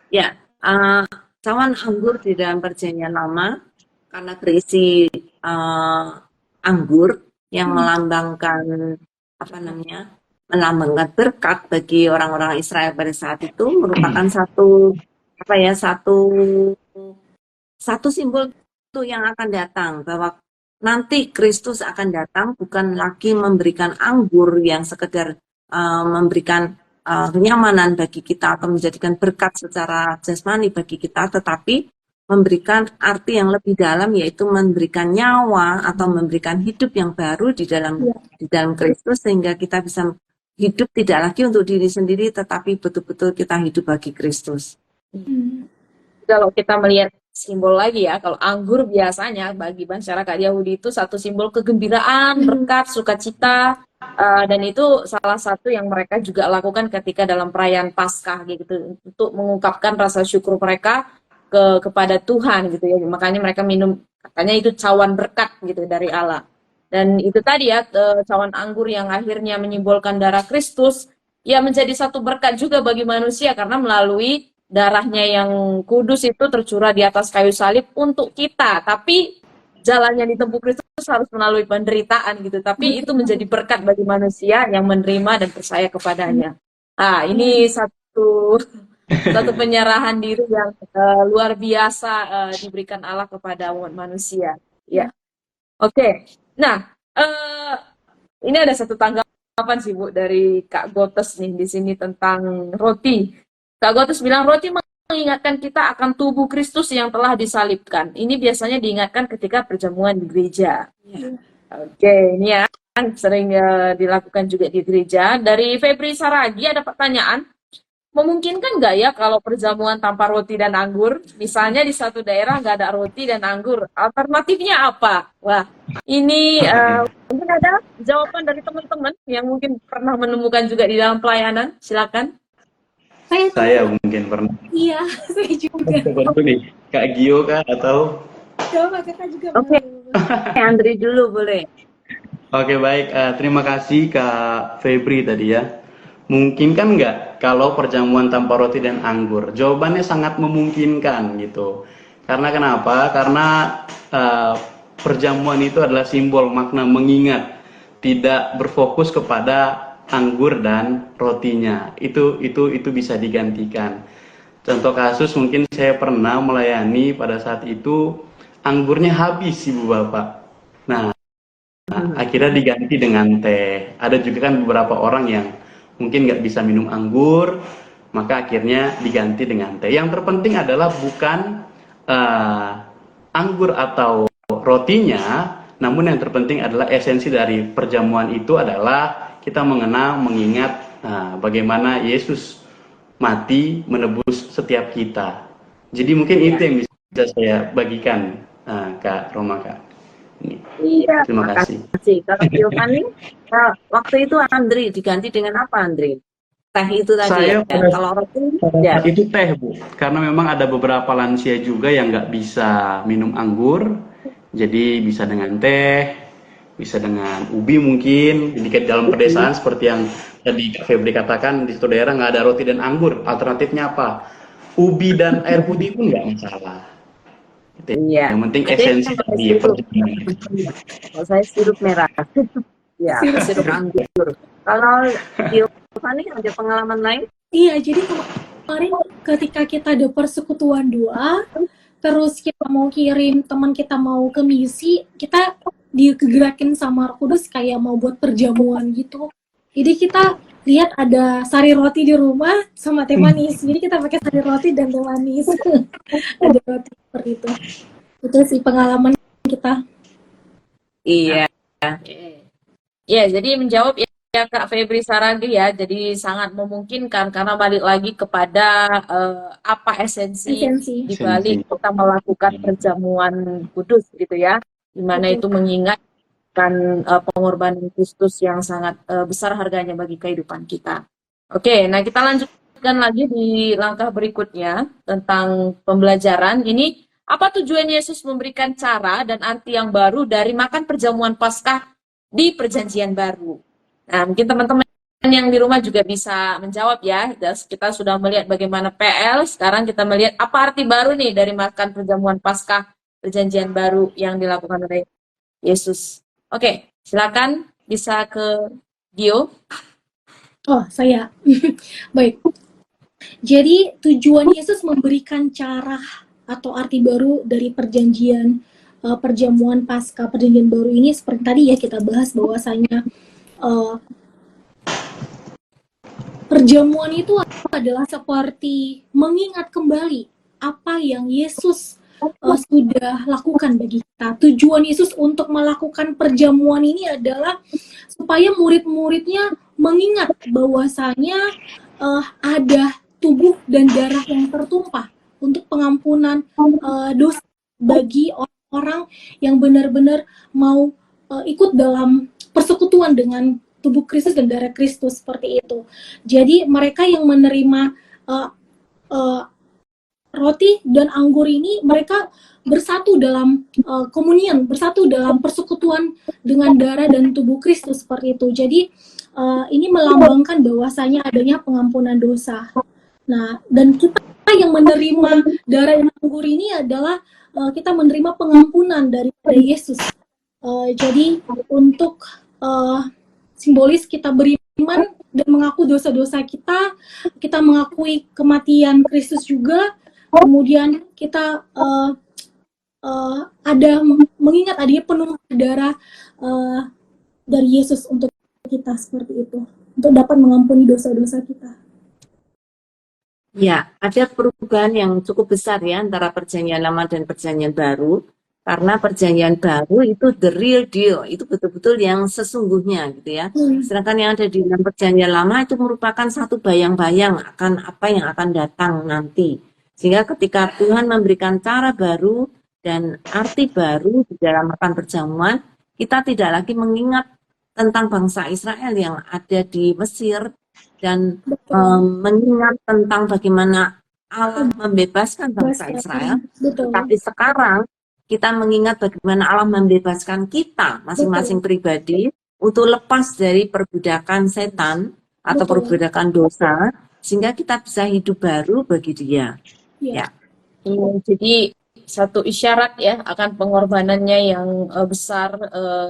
Ya, cawan anggur di dalam Perjanjian Lama karena berisi anggur yang melambangkan melambangkan berkat bagi orang-orang Israel pada saat itu, merupakan satu simbol itu yang akan datang, bahwa nanti Kristus akan datang bukan lagi memberikan anggur yang sekedar memberikan kenyamanan bagi kita atau menjadikan berkat secara jasmani bagi kita, tetapi memberikan arti yang lebih dalam, yaitu memberikan nyawa atau memberikan hidup yang baru di dalam Kristus, sehingga kita bisa hidup tidak lagi untuk diri sendiri, tetapi betul-betul kita hidup bagi Kristus. Kalau kita melihat simbol lagi ya, kalau anggur biasanya bagi masyarakat Yahudi itu satu simbol kegembiraan, berkat, sukacita, dan itu salah satu yang mereka juga lakukan ketika dalam perayaan Paskah gitu, untuk mengungkapkan rasa syukur mereka kepada Tuhan gitu ya. Makanya mereka minum, katanya itu cawan berkat gitu dari Allah. Dan itu tadi ya, cawan anggur yang akhirnya menyimbolkan darah Kristus ya menjadi satu berkat juga bagi manusia karena melalui darahnya yang kudus itu tercurah di atas kayu salib untuk kita. Tapi jalannya ditempuh Kristus harus melalui penderitaan gitu. Tapi itu menjadi berkat bagi manusia yang menerima dan percaya kepadanya. Ah, ini satu penyerahan diri yang luar biasa diberikan Allah kepada umat manusia. Ya, oke. Nah, ini ada satu tanggapan sih Bu dari Kak Gotes nih di sini tentang roti. Kak Gotes bilang roti mengingatkan kita akan tubuh Kristus yang telah disalibkan. Ini biasanya diingatkan ketika perjamuan di gereja. Oke, ini ya sering dilakukan juga di gereja. Dari Febri Saragi ada pertanyaan. Memungkinkan nggak ya kalau perjamuan tanpa roti dan anggur? Misalnya di satu daerah nggak ada roti dan anggur. Alternatifnya apa? Wah, ini mungkin ada jawaban dari teman-teman yang mungkin pernah menemukan juga di dalam pelayanan. Silakan. Saya mungkin pernah. Iya, saya juga. Seperti nih, Kak Gio kah atau? Coba kakak juga. Oke. Andri dulu boleh. Oke baik, terima kasih Kak Febri tadi ya. Mungkin kan nggak kalau perjamuan tanpa roti dan anggur? Jawabannya sangat memungkinkan gitu. Karena kenapa? Karena perjamuan itu adalah simbol makna mengingat, tidak berfokus kepada anggur dan rotinya. Itu bisa digantikan. Contoh kasus mungkin saya pernah melayani pada saat itu anggurnya habis Ibu Bapak. Nah, akhirnya diganti dengan teh. Ada juga kan beberapa orang yang mungkin nggak bisa minum anggur, maka akhirnya diganti dengan teh. Yang terpenting adalah bukan anggur atau rotinya, namun yang terpenting adalah esensi dari perjamuan itu adalah kita mengenal, mengingat bagaimana Yesus mati menebus setiap kita. Jadi mungkin itu yang bisa saya bagikan, Kak Roma, Kak. Ini. Iya, Terima kasih. Kalau Giovanni, waktu itu Andri diganti dengan apa Andri? Teh itu tadi Saya ya? Kalau roti ya. Itu teh Bu, karena memang ada beberapa lansia juga yang nggak bisa minum anggur, jadi bisa dengan teh, bisa dengan ubi mungkin. Jadi dalam pedesaan seperti yang tadi Kak Febri katakan, di suatu daerah nggak ada roti dan anggur, alternatifnya apa? Ubi dan air putih pun nggak masalah. Iya. Yang penting esensi dari perjamuan. Kalau saya sirup merah. Ya, sirup anggur. Kalau Giovanni ada pengalaman lain? Iya, jadi kemarin ketika kita ada persekutuan doa, terus kita mau kirim teman kita mau ke misi, kita digerakin sama Roh Kudus kayak mau buat perjamuan gitu. Jadi kita lihat ada sari roti di rumah sama teh manis. Jadi kita pakai sari roti dan teh manis. Ada roti seperti itu. Itu sih pengalaman kita. Iya. Ya, jadi menjawab ya Kak Febri Saragi ya, jadi sangat memungkinkan karena balik lagi kepada apa esensi di balik kita melakukan perjamuan kudus gitu ya, di mana itu mengingatkan pengorbanan Kristus yang sangat besar harganya bagi kehidupan kita. Oke, nah kita lanjutkan lagi di langkah berikutnya tentang pembelajaran. Ini apa tujuan Yesus memberikan cara dan arti yang baru dari makan perjamuan Paskah di Perjanjian Baru? Nah, mungkin teman-teman yang di rumah juga bisa menjawab ya. Kita sudah melihat bagaimana PL, sekarang kita melihat apa arti baru nih dari makan perjamuan Paskah Perjanjian Baru yang dilakukan oleh Yesus. Oke, silakan bisa ke Gio. Oh, saya. Baik. Jadi tujuan Yesus memberikan cara atau arti baru dari perjamuan Paskah Perjanjian Baru ini seperti tadi ya kita bahas bahwasanya perjamuan itu adalah seperti mengingat kembali apa yang Yesus sudah lakukan bagi kita. Tujuan Yesus untuk melakukan perjamuan ini adalah supaya murid-muridnya mengingat bahwasanya ada tubuh dan darah yang tertumpah untuk pengampunan dosa bagi orang yang benar-benar mau ikut dalam persekutuan dengan tubuh Kristus dan darah Kristus seperti itu. Jadi mereka yang menerima roti dan anggur ini, mereka bersatu dalam komunion, bersatu dalam persekutuan dengan darah dan tubuh Kristus seperti itu. Jadi ini melambangkan bahwasanya adanya pengampunan dosa. Nah, dan kita yang menerima darah yang anggur ini adalah kita menerima pengampunan daripada Yesus. Jadi untuk simbolis kita beriman dan mengaku dosa-dosa kita, kita mengakui kematian Kristus juga, kemudian kita ada mengingat adanya penurunan darah dari Yesus untuk kita seperti itu, untuk dapat mengampuni dosa-dosa kita. Ya, ada perubahan yang cukup besar ya antara perjanjian lama dan perjanjian baru. Karena perjanjian baru itu the real deal, itu betul-betul yang sesungguhnya gitu ya. Sedangkan yang ada di dalam perjanjian lama itu merupakan satu bayang-bayang akan apa yang akan datang nanti. Sehingga ketika Tuhan memberikan cara baru dan arti baru di dalam akan perjamuan, kita tidak lagi mengingat tentang bangsa Israel yang ada di Mesir dan mengingat tentang bagaimana Allah membebaskan bangsa Israel. Betul. Tapi sekarang kita mengingat bagaimana Allah membebaskan kita masing-masing pribadi untuk lepas dari perbudakan setan atau perbudakan dosa, sehingga kita bisa hidup baru bagi Dia. Ya. Jadi satu isyarat ya akan pengorbanannya yang besar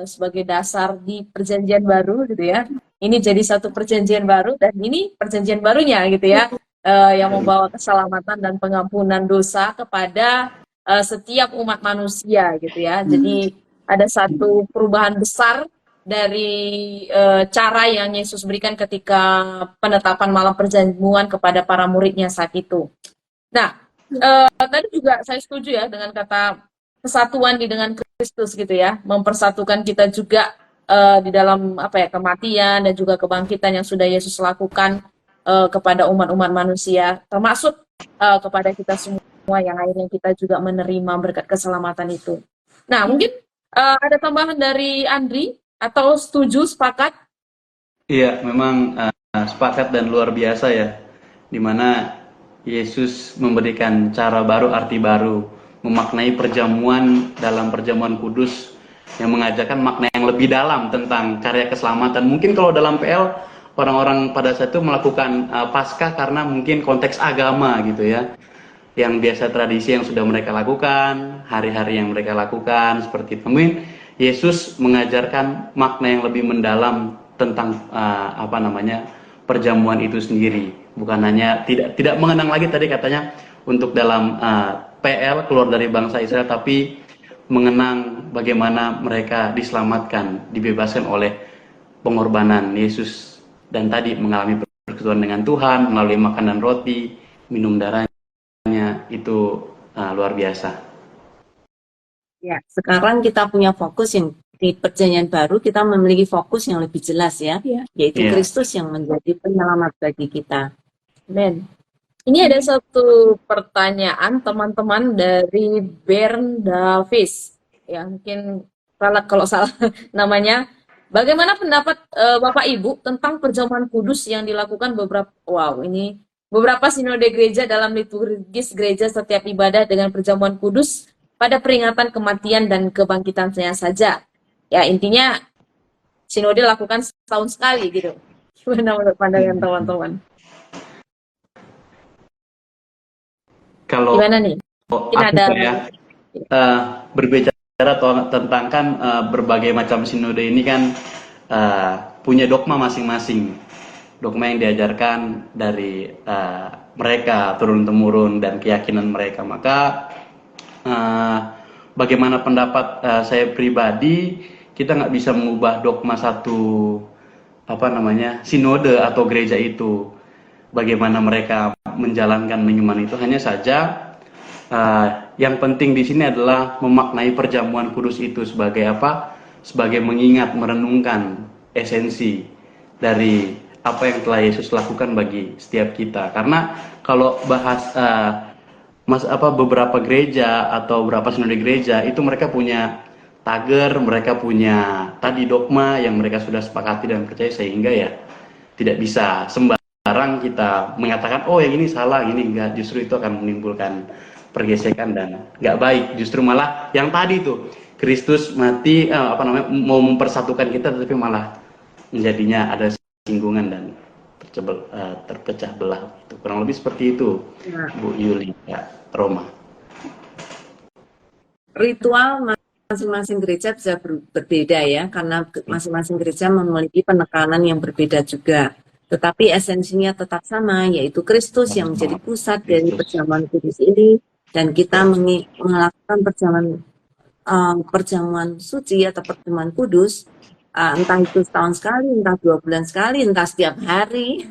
sebagai dasar di perjanjian baru gitu ya. Ini jadi satu perjanjian baru dan ini perjanjian barunya gitu ya, yang membawa keselamatan dan pengampunan dosa kepada setiap umat manusia gitu ya. Jadi ada satu perubahan besar dari cara yang Yesus berikan ketika penetapan malam perjamuan kepada para muridnya saat itu. Nah, tadi juga saya setuju ya dengan kata kesatuan dengan Kristus gitu ya, mempersatukan kita juga di dalam apa ya, kematian dan juga kebangkitan yang sudah Yesus lakukan kepada umat-umat manusia, termasuk kepada kita semua yang akhirnya kita juga menerima berkat keselamatan itu. Nah, mungkin ada tambahan dari Andri atau setuju, sepakat? Iya, memang sepakat dan luar biasa ya, dimana Yesus memberikan cara baru, arti baru, memaknai perjamuan dalam perjamuan kudus yang mengajarkan makna yang lebih dalam tentang karya keselamatan. Mungkin kalau dalam PL orang-orang pada saat itu melakukan Paskah karena mungkin konteks agama gitu ya, yang biasa tradisi yang sudah mereka lakukan, hari-hari yang mereka lakukan seperti itu. Mungkin Yesus mengajarkan makna yang lebih mendalam tentang perjamuan itu sendiri. Bukan hanya tidak mengenang lagi tadi katanya untuk dalam PL keluar dari bangsa Israel, tapi mengenang bagaimana mereka diselamatkan, dibebaskan oleh pengorbanan Yesus dan tadi mengalami persekutuan dengan Tuhan melalui makanan roti, minum darahnya. Itu luar biasa. Ya, sekarang kita punya fokus yang di perjanjian baru, kita memiliki fokus yang lebih jelas ya, yaitu Kristus yang menjadi penyelamat bagi kita. Amen. Ini ada satu pertanyaan teman-teman dari Bern Davis. Ya, mungkin kalau salah namanya. Bagaimana pendapat Bapak Ibu tentang perjamuan kudus yang dilakukan beberapa sinode gereja dalam liturgis gereja setiap ibadah dengan perjamuan kudus pada peringatan kematian dan kebangkitannya saja. Ya, intinya sinode lakukan setahun sekali gitu. Gimana menurut pandangan teman-teman? Kalau gimana nih? Berbicara tentang kan berbagai macam sinode ini kan punya dogma masing-masing. Dogma yang diajarkan dari mereka turun-temurun dan keyakinan mereka. Maka bagaimana pendapat saya pribadi, kita nggak bisa mengubah dogma satu sinode atau gereja itu. Bagaimana mereka menjalankan minuman itu, hanya saja yang penting di sini adalah memaknai perjamuan kudus itu sebagai apa? Sebagai mengingat, merenungkan esensi dari apa yang telah Yesus lakukan bagi setiap kita. Karena kalau bahas beberapa gereja atau beberapa sinode gereja itu mereka punya tagar, mereka punya tadi dogma yang mereka sudah sepakati dan percaya, sehingga ya tidak bisa sembarang kita mengatakan oh yang ini salah, ini enggak. Justru itu akan menimbulkan pergesekan dan nggak baik. Justru malah yang tadi tuh Kristus mati mau mempersatukan kita, tapi malah menjadinya ada bersinggungan dan terpecah belah. Itu kurang lebih seperti itu, Bu Yuli, Roma. Ritual masing-masing gereja bisa berbeda ya, karena masing-masing gereja memiliki penekanan yang berbeda juga. Tetapi esensinya tetap sama, yaitu Kristus yang menjadi pusat dari perjamuan kudus ini, dan kita melakukan perjamuan suci atau perjamuan kudus, entah itu setahun sekali, entah 2 bulan sekali, entah setiap hari.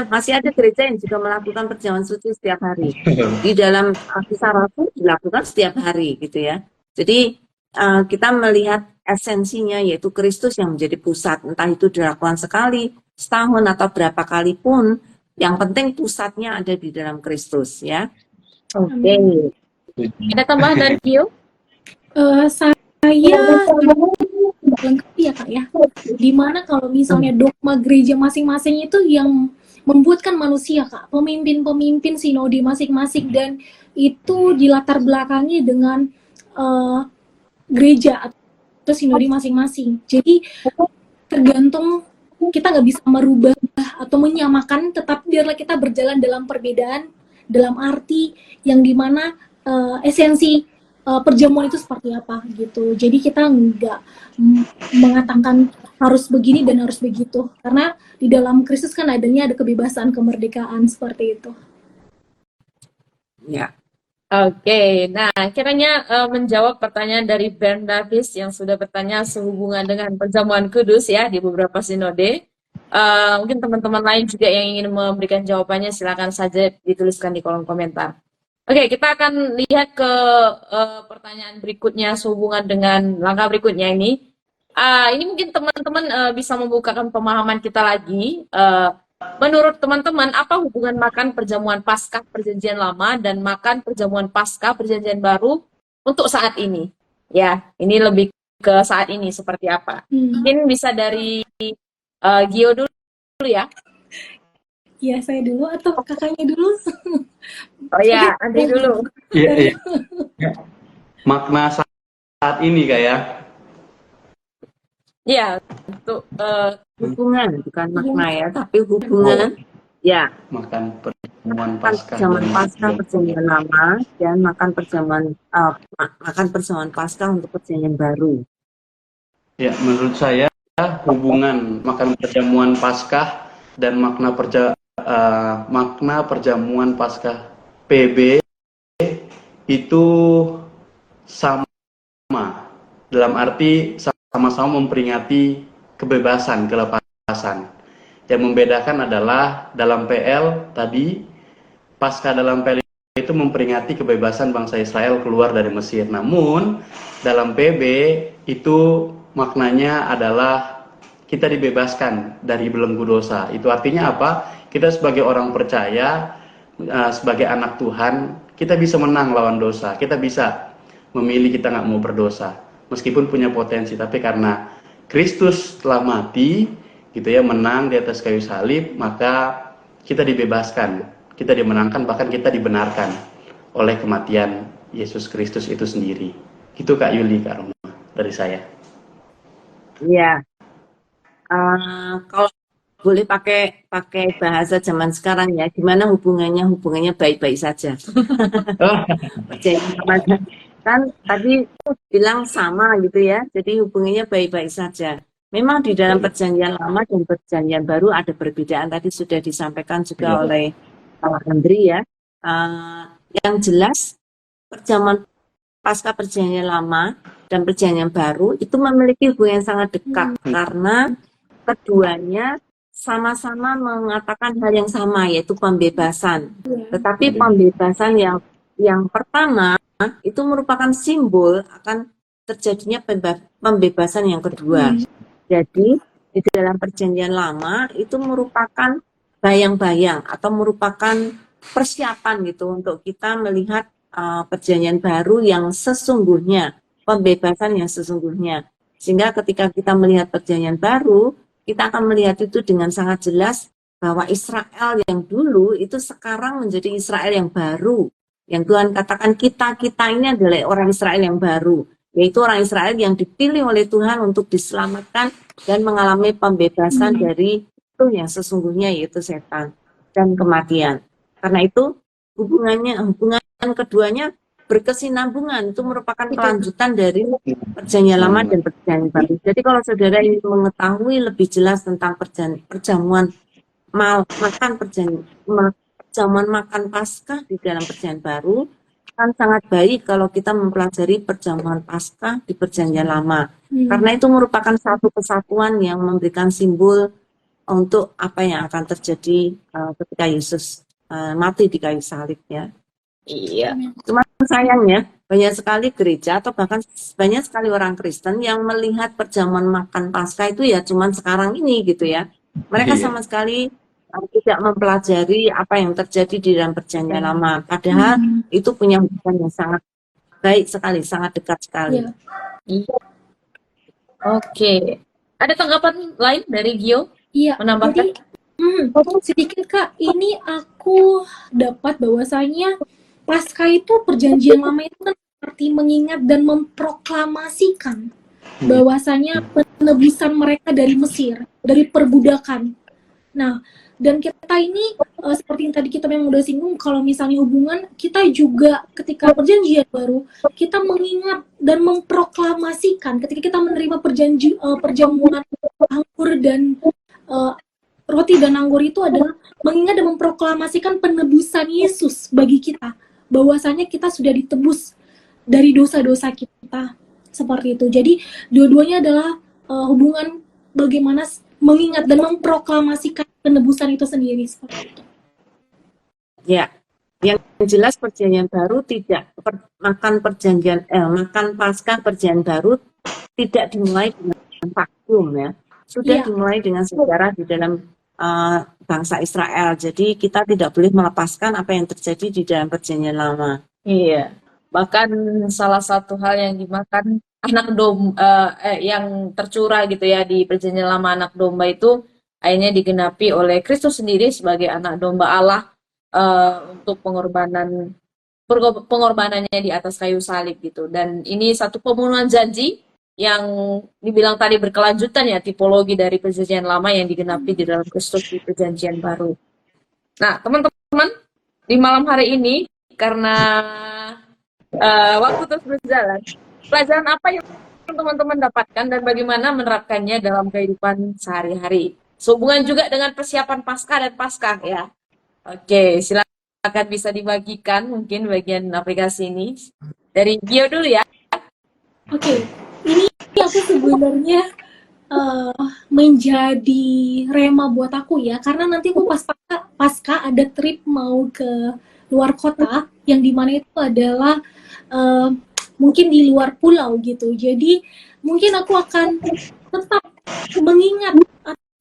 Masih ada gereja yang juga melakukan perjamuan suci setiap hari. Di dalam Kisah Rasul dilakukan setiap hari gitu ya. Jadi kita melihat esensinya, yaitu Kristus yang menjadi pusat, entah itu dilakukan sekali, setahun atau berapa kali pun, yang penting pusatnya ada di dalam Kristus ya. Oke. Ada tambahan dari Gio? Saya lengkap ya Kak ya. Dimana kalau misalnya dogma gereja masing-masing itu yang membuatkan manusia Kak, pemimpin-pemimpin sinode masing-masing, dan itu dilatar belakangi dengan gereja atau sinode masing-masing. Jadi tergantung, kita nggak bisa merubah atau menyamakan, tetapi biarlah kita berjalan dalam perbedaan, dalam arti yang dimana esensi perjamuan itu seperti apa gitu. Jadi kita nggak mengatakan harus begini dan harus begitu, karena di dalam Kristus kan ada kebebasan, kemerdekaan seperti itu. Ya. Oke, nah kiranya menjawab pertanyaan dari Bernd Davis yang sudah bertanya sehubungan dengan perjamuan kudus ya di beberapa sinode. Mungkin teman-teman lain juga yang ingin memberikan jawabannya, silakan saja dituliskan di kolom komentar. Oke, kita akan lihat ke pertanyaan berikutnya sehubungan dengan langkah berikutnya ini. Ini mungkin teman-teman bisa membukakan pemahaman kita lagi. Menurut teman-teman, apa hubungan makan perjamuan Paskah Perjanjian Lama dan makan perjamuan Paskah Perjanjian Baru untuk saat ini? Ya, ini lebih ke saat ini seperti apa? Mungkin bisa dari Gio dulu ya. Ya, saya dulu atau kakaknya dulu? Oh ya, Andri dulu. Iya. Makna saat ini kayak. Ya, untuk hubungan, bukan makna ya, tapi hubungan. Ya. Makan perjamuan Paskah. Perjamuan Paskah Perjanjian Lama dan makan perjamuan Paskah untuk Perjanjian Baru. Ya, menurut saya hubungan makan perjamuan Paskah dan makna perjamuan Paskah PB itu sama, dalam arti sama-sama memperingati kebebasan, kelepasan. Yang membedakan adalah dalam PL tadi, Paskah dalam PL itu memperingati kebebasan bangsa Israel keluar dari Mesir. Namun dalam PB itu maknanya adalah kita dibebaskan dari belenggu dosa. Itu artinya apa? Kita sebagai orang percaya, sebagai anak Tuhan, kita bisa menang lawan dosa. Kita bisa memilih kita nggak mau berdosa. Meskipun punya potensi, tapi karena Kristus telah mati, gitu ya, menang di atas kayu salib, maka kita dibebaskan, kita dimenangkan, bahkan kita dibenarkan oleh kematian Yesus Kristus itu sendiri. Itu Kak Yuli, Kak Roma, dari saya. Iya. Kalau boleh pakai bahasa zaman sekarang ya, gimana hubungannya baik-baik saja. Kan tadi bilang sama gitu ya, jadi hubungannya baik-baik saja. Memang di dalam Perjanjian Lama dan Perjanjian Baru ada perbedaan, tadi sudah disampaikan juga oleh Pak Andri ya. Yang jelas perjamuan Paskah Perjanjian Lama dan Perjanjian Baru itu memiliki hubungan yang sangat dekat, karena keduanya sama-sama mengatakan hal yang sama, yaitu pembebasan. Tetapi pembebasan yang pertama itu merupakan simbol akan terjadinya pembebasan yang kedua. Jadi di dalam Perjanjian Lama itu merupakan bayang-bayang atau merupakan persiapan gitu untuk kita melihat Perjanjian Baru yang sesungguhnya, pembebasan yang sesungguhnya. Sehingga ketika kita melihat Perjanjian Baru, kita akan melihat itu dengan sangat jelas bahwa Israel yang dulu itu sekarang menjadi Israel yang baru. Yang Tuhan katakan kita ini adalah orang Israel yang baru, yaitu orang Israel yang dipilih oleh Tuhan untuk diselamatkan dan mengalami pembebasan dari itu yang sesungguhnya, yaitu setan dan kematian. Karena itu hubungan keduanya berkesinambungan, itu merupakan kelanjutan dari perjanjian lama dan perjanjian baru. Jadi kalau saudara ingin mengetahui lebih jelas tentang perjamuan makan Paskah di dalam perjanjian baru, kan sangat baik kalau kita mempelajari perjamuan Paskah di perjanjian lama. Karena itu merupakan satu kesatuan yang memberikan simbol untuk apa yang akan terjadi ketika Yesus mati di kayu salib, ya. Iya. Cuma sayangnya banyak sekali gereja atau bahkan banyak sekali orang Kristen yang melihat perjamuan makan Paskah itu ya cuman sekarang ini gitu ya. Mereka sama sekali tidak mempelajari apa yang terjadi di dalam perjanjian lama. Padahal itu punya hubungan yang sangat baik sekali, sangat dekat sekali. Iya. Oke. Ada tanggapan lain dari Gio? Iya, Menambahkan? jadi sedikit Kak, ini aku dapat bahwasanya Paskah itu perjanjian lama itu kan seperti mengingat dan memproklamasikan bahwasanya penebusan mereka dari Mesir, dari perbudakan. Nah, dan kita ini seperti yang tadi kita memang udah singgung, kalau misalnya hubungan kita juga ketika perjanjian baru kita mengingat dan memproklamasikan ketika kita menerima perjamuan anggur dan roti dan anggur itu adalah mengingat dan memproklamasikan penebusan Yesus bagi kita, bahwasanya kita sudah ditebus dari dosa-dosa kita, seperti itu. Jadi dua-duanya adalah hubungan bagaimana mengingat dan memproklamasikan penebusan itu sendiri, seperti itu. Ya, yang jelas perjanjian baru tidak makan Paskah perjanjian baru tidak dimulai dengan vakum, ya. Sudah dimulai dengan sejarah di dalam bangsa Israel. Jadi kita tidak boleh melepaskan apa yang terjadi di dalam perjanjian lama. Iya. Bahkan salah satu hal yang dimakan anak domba yang tercurah gitu ya di perjanjian lama, anak domba itu akhirnya digenapi oleh Kristus sendiri sebagai anak domba Allah untuk pengorbanannya di atas kayu salib gitu. Dan ini satu pemenuhan janji yang dibilang tadi berkelanjutan ya, tipologi dari perjanjian lama yang digenapi di dalam Kristus di perjanjian baru. Nah, teman-teman, di malam hari ini karena waktu terus berjalan, pelajaran apa yang teman-teman dapatkan dan bagaimana menerapkannya dalam kehidupan sehari-hari? Sehubungan juga dengan persiapan Paskah dan Paskah ya. Oke, silakan bisa dibagikan mungkin bagian aplikasi ini. Dari Gio dulu ya. Oke, ini aku sebenarnya menjadi rema buat aku ya, karena nanti aku pasca ada trip mau ke luar kota yang dimana itu adalah mungkin di luar pulau gitu. Jadi mungkin aku akan tetap mengingat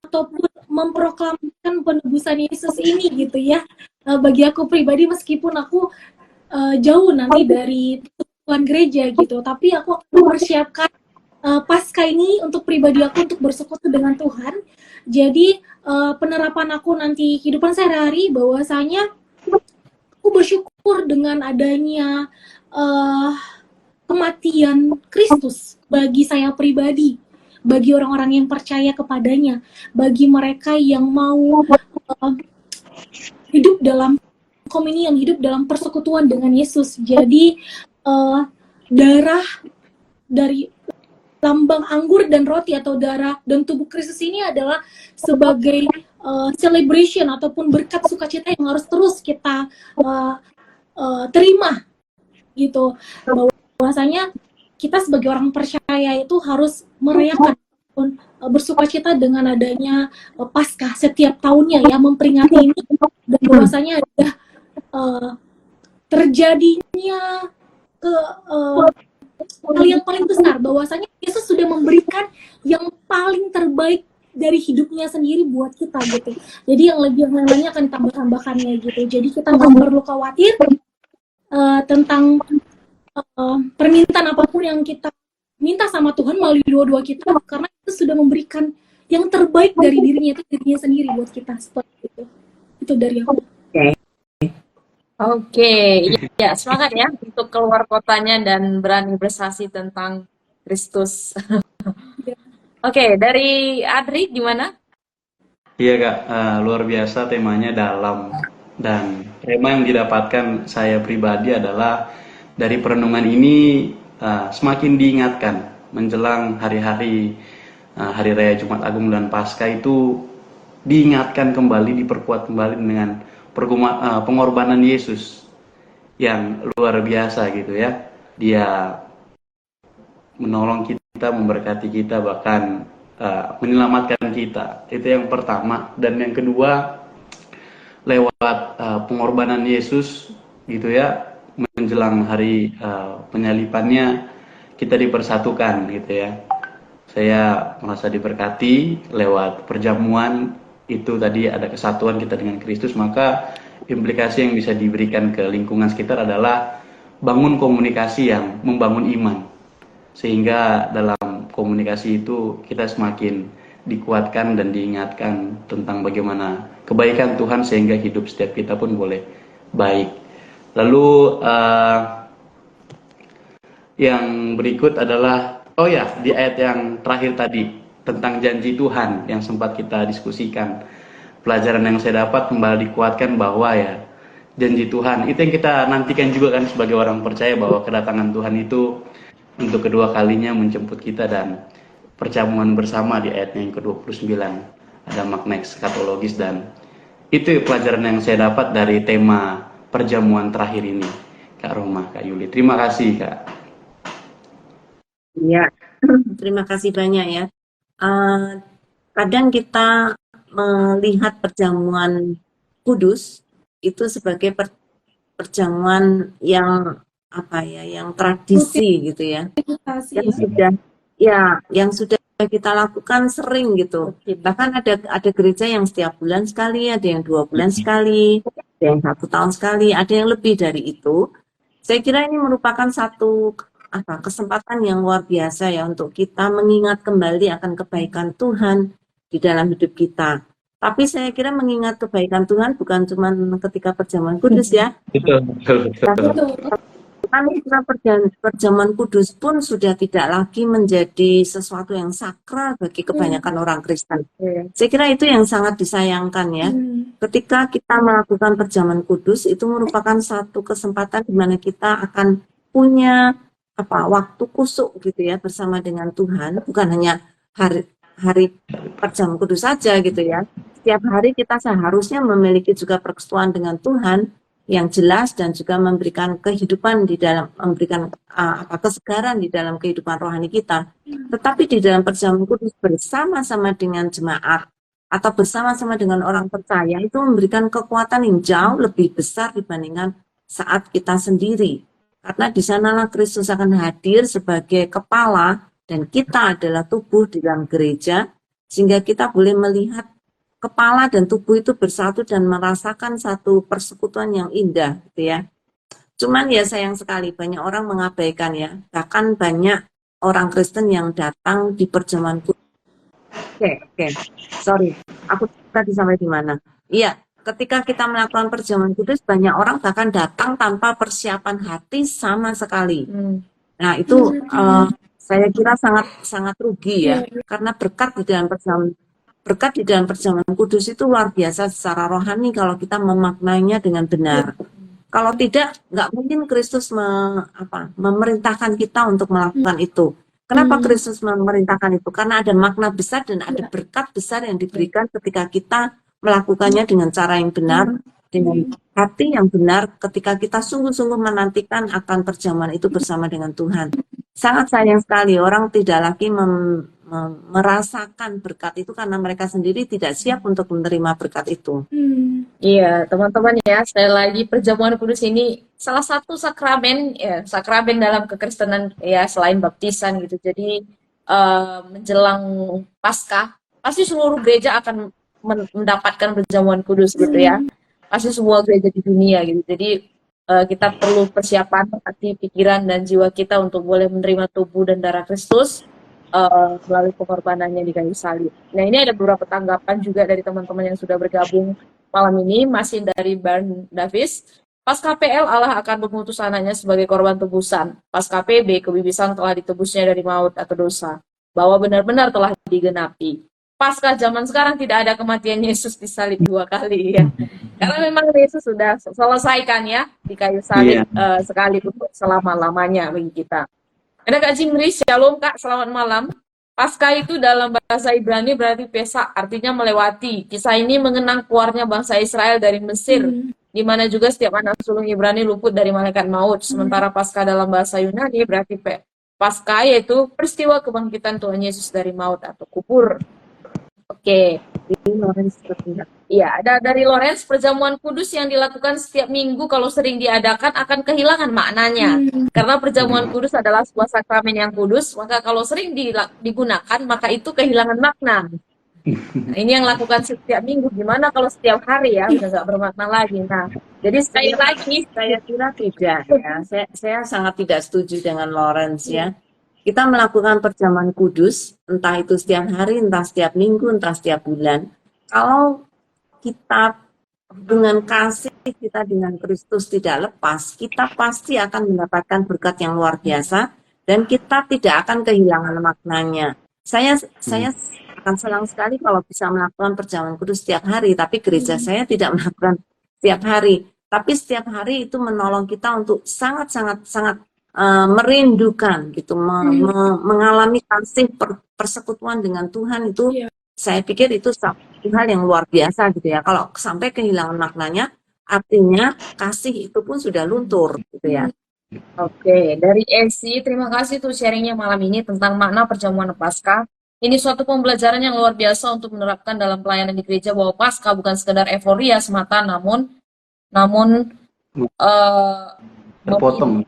ataupun memproklamasikan penebusan Yesus ini gitu ya. Bagi aku pribadi meskipun aku jauh nanti dari Tuhan gereja gitu, tapi aku akan mempersiapkan Paskah ini untuk pribadi aku untuk bersekutu dengan Tuhan. Jadi penerapan aku nanti kehidupan sehari-hari bahwasanya aku bersyukur dengan adanya kematian Kristus bagi saya pribadi, bagi orang-orang yang percaya kepadanya, bagi mereka yang mau hidup dalam komunion, hidup dalam persekutuan dengan Yesus. Jadi darah dari lambang anggur dan roti atau darah dan tubuh Kristus ini adalah sebagai celebration ataupun berkat sukacita yang harus terus kita terima gitu, bahwasanya kita sebagai orang percaya itu harus merayakan bersukacita dengan adanya Paskah setiap tahunnya ya, memperingati ini, dan bahwasanya ada terjadinya hal yang paling besar, bahwasanya Yesus sudah memberikan yang paling terbaik dari hidupnya sendiri buat kita gitu. Jadi yang lainnya akan ditambah-tambahkannya gitu. Jadi kita nggak perlu khawatir tentang permintaan apapun yang kita minta sama Tuhan melalui doa-doa kita, karena itu sudah memberikan yang terbaik dari dirinya sendiri buat kita, seperti itu. Itu dari aku. Oke, ya semangat ya untuk keluar kotanya dan berani bersaksi tentang Kristus. Oke, dari Adri gimana? Iya Kak, luar biasa temanya dalam, dan tema yang didapatkan saya pribadi adalah dari perenungan ini semakin diingatkan menjelang hari-hari Hari Raya Jumat Agung dan Paskah itu, diingatkan kembali, diperkuat kembali dengan pengorbanan Yesus yang luar biasa gitu ya. Dia menolong kita, memberkati kita, bahkan menyelamatkan kita. Itu yang pertama. Dan yang kedua, lewat pengorbanan Yesus gitu ya, menjelang hari penyalipannya, kita dipersatukan gitu ya. Saya merasa diberkati lewat perjamuan itu, tadi ada kesatuan kita dengan Kristus, maka implikasi yang bisa diberikan ke lingkungan sekitar adalah bangun komunikasi yang membangun iman, sehingga dalam komunikasi itu kita semakin dikuatkan dan diingatkan tentang bagaimana kebaikan Tuhan, sehingga hidup setiap kita pun boleh baik. Lalu yang berikut adalah, oh ya, di ayat yang terakhir tadi tentang janji Tuhan yang sempat kita diskusikan. Pelajaran yang saya dapat kembali dikuatkan bahwa ya, janji Tuhan itu yang kita nantikan juga kan sebagai orang percaya, bahwa kedatangan Tuhan itu untuk kedua kalinya menjemput kita, dan perjamuan bersama di ayatnya yang ke-29 ada makna eskatologis, dan itu pelajaran yang saya dapat dari tema perjamuan terakhir ini, Kak Roma, Kak Yuli. Terima kasih Kak. Iya, terima kasih banyak ya. Eh, Kadang kita melihat perjamuan kudus itu sebagai perjamuan yang apa ya, yang tradisi gitu ya, Rutinitas yang ya. sudah yang sudah kita lakukan sering gitu. Bahkan ada gereja yang setiap bulan sekali, ada yang 2 bulan sekali, ada yang 1 tahun sekali, ada yang lebih dari itu. Saya kira ini merupakan satu kesempatan yang luar biasa ya untuk kita mengingat kembali akan kebaikan Tuhan di dalam hidup kita. Tapi saya kira mengingat kebaikan Tuhan bukan cuma ketika perjamuan kudus ya. Betul, betul, betul. Betul. Karena perjamuan kudus pun sudah tidak lagi menjadi sesuatu yang sakral bagi kebanyakan orang Kristen. Saya kira itu yang sangat disayangkan ya. Ketika kita melakukan perjamuan kudus, itu merupakan satu kesempatan di mana kita akan punya waktu kusuk gitu ya bersama dengan Tuhan, bukan hanya hari perjamuan kudus saja gitu ya. Setiap hari kita seharusnya memiliki juga persekutuan dengan Tuhan yang jelas, dan juga memberikan kehidupan di dalam, memberikan kesegaran di dalam kehidupan rohani kita. Tetapi di dalam perjamuan kudus bersama-sama dengan jemaat atau bersama-sama dengan orang percaya itu memberikan kekuatan yang jauh lebih besar dibandingkan saat kita sendiri. Karena di sanalah Kristus akan hadir sebagai kepala dan kita adalah tubuh di dalam gereja, sehingga kita boleh melihat kepala dan tubuh itu bersatu dan merasakan satu persekutuan yang indah gitu ya. Cuman ya sayang sekali banyak orang mengabaikan ya. Bahkan banyak orang Kristen yang datang di perjamuan kudus. Oke. Sorry. Aku tadi sampai di mana? Iya, ketika kita melakukan perjamuan kudus banyak orang bahkan datang tanpa persiapan hati sama sekali. Nah, itu saya kira sangat sangat rugi ya. Karena berkat di dalam perjamuan kudus itu luar biasa secara rohani kalau kita memaknainya dengan benar. Kalau tidak, nggak mungkin Kristus memerintahkan kita untuk melakukan itu. Kenapa Kristus memerintahkan itu? Karena ada makna besar dan ada berkat besar yang diberikan ketika kita melakukannya dengan cara yang benar, dengan hati yang benar, ketika kita sungguh-sungguh menantikan akan perjamuan itu bersama dengan Tuhan. Sangat sayang sekali orang tidak lagi merasakan berkat itu karena mereka sendiri tidak siap untuk menerima berkat itu. Iya, teman-teman ya, sekali lagi perjamuan kudus ini salah satu sakramen ya, sakramen dalam kekristenan ya, selain baptisan gitu. Jadi menjelang Paskah pasti seluruh gereja akan mendapatkan perjamuan kudus gitu ya. Pasti semua gereja di dunia gitu. Jadi kita perlu persiapan hati, pikiran, dan jiwa kita untuk boleh menerima tubuh dan darah Kristus melalui pengorbanannya di kayu salib. Nah, ini ada beberapa tanggapan juga dari teman-teman yang sudah bergabung malam ini, masih dari Barn Davis. Pas KPL, Allah akan mengutus anaknya sebagai korban tebusan. Pas KPB, kebibisan telah ditebusnya dari maut atau dosa. bahwa benar-benar telah digenapi. Pasca zaman sekarang tidak ada kematian Yesus disalib 2 kali ya. Karena memang Yesus sudah selesaikan ya di kayu salib sekali untuk selama-lamanya bagi kita. Ada Kak Jimri, Shalom Kak, selamat malam. Pasca itu dalam bahasa Ibrani berarti Pesach, artinya melewati. Kisah ini mengenang keluarnya bangsa Israel dari Mesir, di mana juga setiap anak sulung Ibrani luput dari malaikat maut. Sementara Pasca dalam bahasa Yunani berarti Pasca, yaitu peristiwa kebangkitan Tuhan Yesus dari maut atau kubur. Oke. Iya, ada dari Lorenz, perjamuan kudus yang dilakukan setiap minggu kalau sering diadakan akan kehilangan maknanya. Karena perjamuan kudus adalah sebuah sakramen yang kudus, maka kalau sering digunakan, maka itu kehilangan makna. Nah, ini yang lakukan setiap minggu. Gimana kalau setiap hari ya, udah nggak bermakna lagi. Nah, jadi sekali lagi, Saya kira tidak ya. Saya sangat tidak setuju dengan Lawrence ya. Kita melakukan perjamuan kudus, entah itu setiap hari, entah setiap minggu, entah setiap bulan. Kalau kita hubungan kasih kita dengan Kristus tidak lepas, kita pasti akan mendapatkan berkat yang luar biasa dan kita tidak akan kehilangan maknanya. Saya akan senang sekali kalau bisa melakukan perjamuan kudus setiap hari, tapi gereja saya tidak melakukan setiap hari. Tapi setiap hari itu menolong kita untuk sangat merindukan gitu, mengalami kasih persekutuan dengan Tuhan itu. Saya pikir itu satu hal yang luar biasa gitu ya. Kalau sampai kehilangan maknanya, artinya kasih itu pun sudah luntur gitu ya. Oke, dari Esi, terima kasih tuh sharingnya malam ini tentang makna perjamuan Paskah. Ini suatu pembelajaran yang luar biasa untuk menerapkan dalam pelayanan di gereja bahwa Paskah bukan sekedar euforia semata, namun terpotong.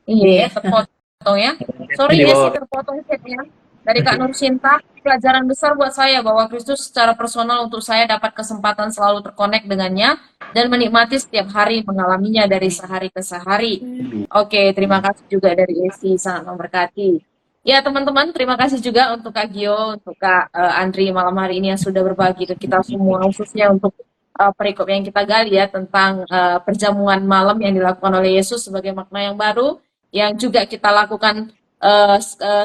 Iya, terpotong ya. Sorry Esi, terpotong chatnya. Dari Kak Nur Sinta, pelajaran besar buat saya bahwa Kristus secara personal untuk saya dapat kesempatan selalu terkonek dengannya dan menikmati setiap hari mengalaminya dari sehari ke sehari. Oke, terima kasih juga dari Esi, sangat memberkati. Ya teman-teman, terima kasih juga untuk Kak Gio, untuk Kak Andri malam hari ini yang sudah berbagi ke kita semua, khususnya untuk perikop yang kita gali ya tentang perjamuan malam yang dilakukan oleh Yesus sebagai makna yang baru, yang juga kita lakukan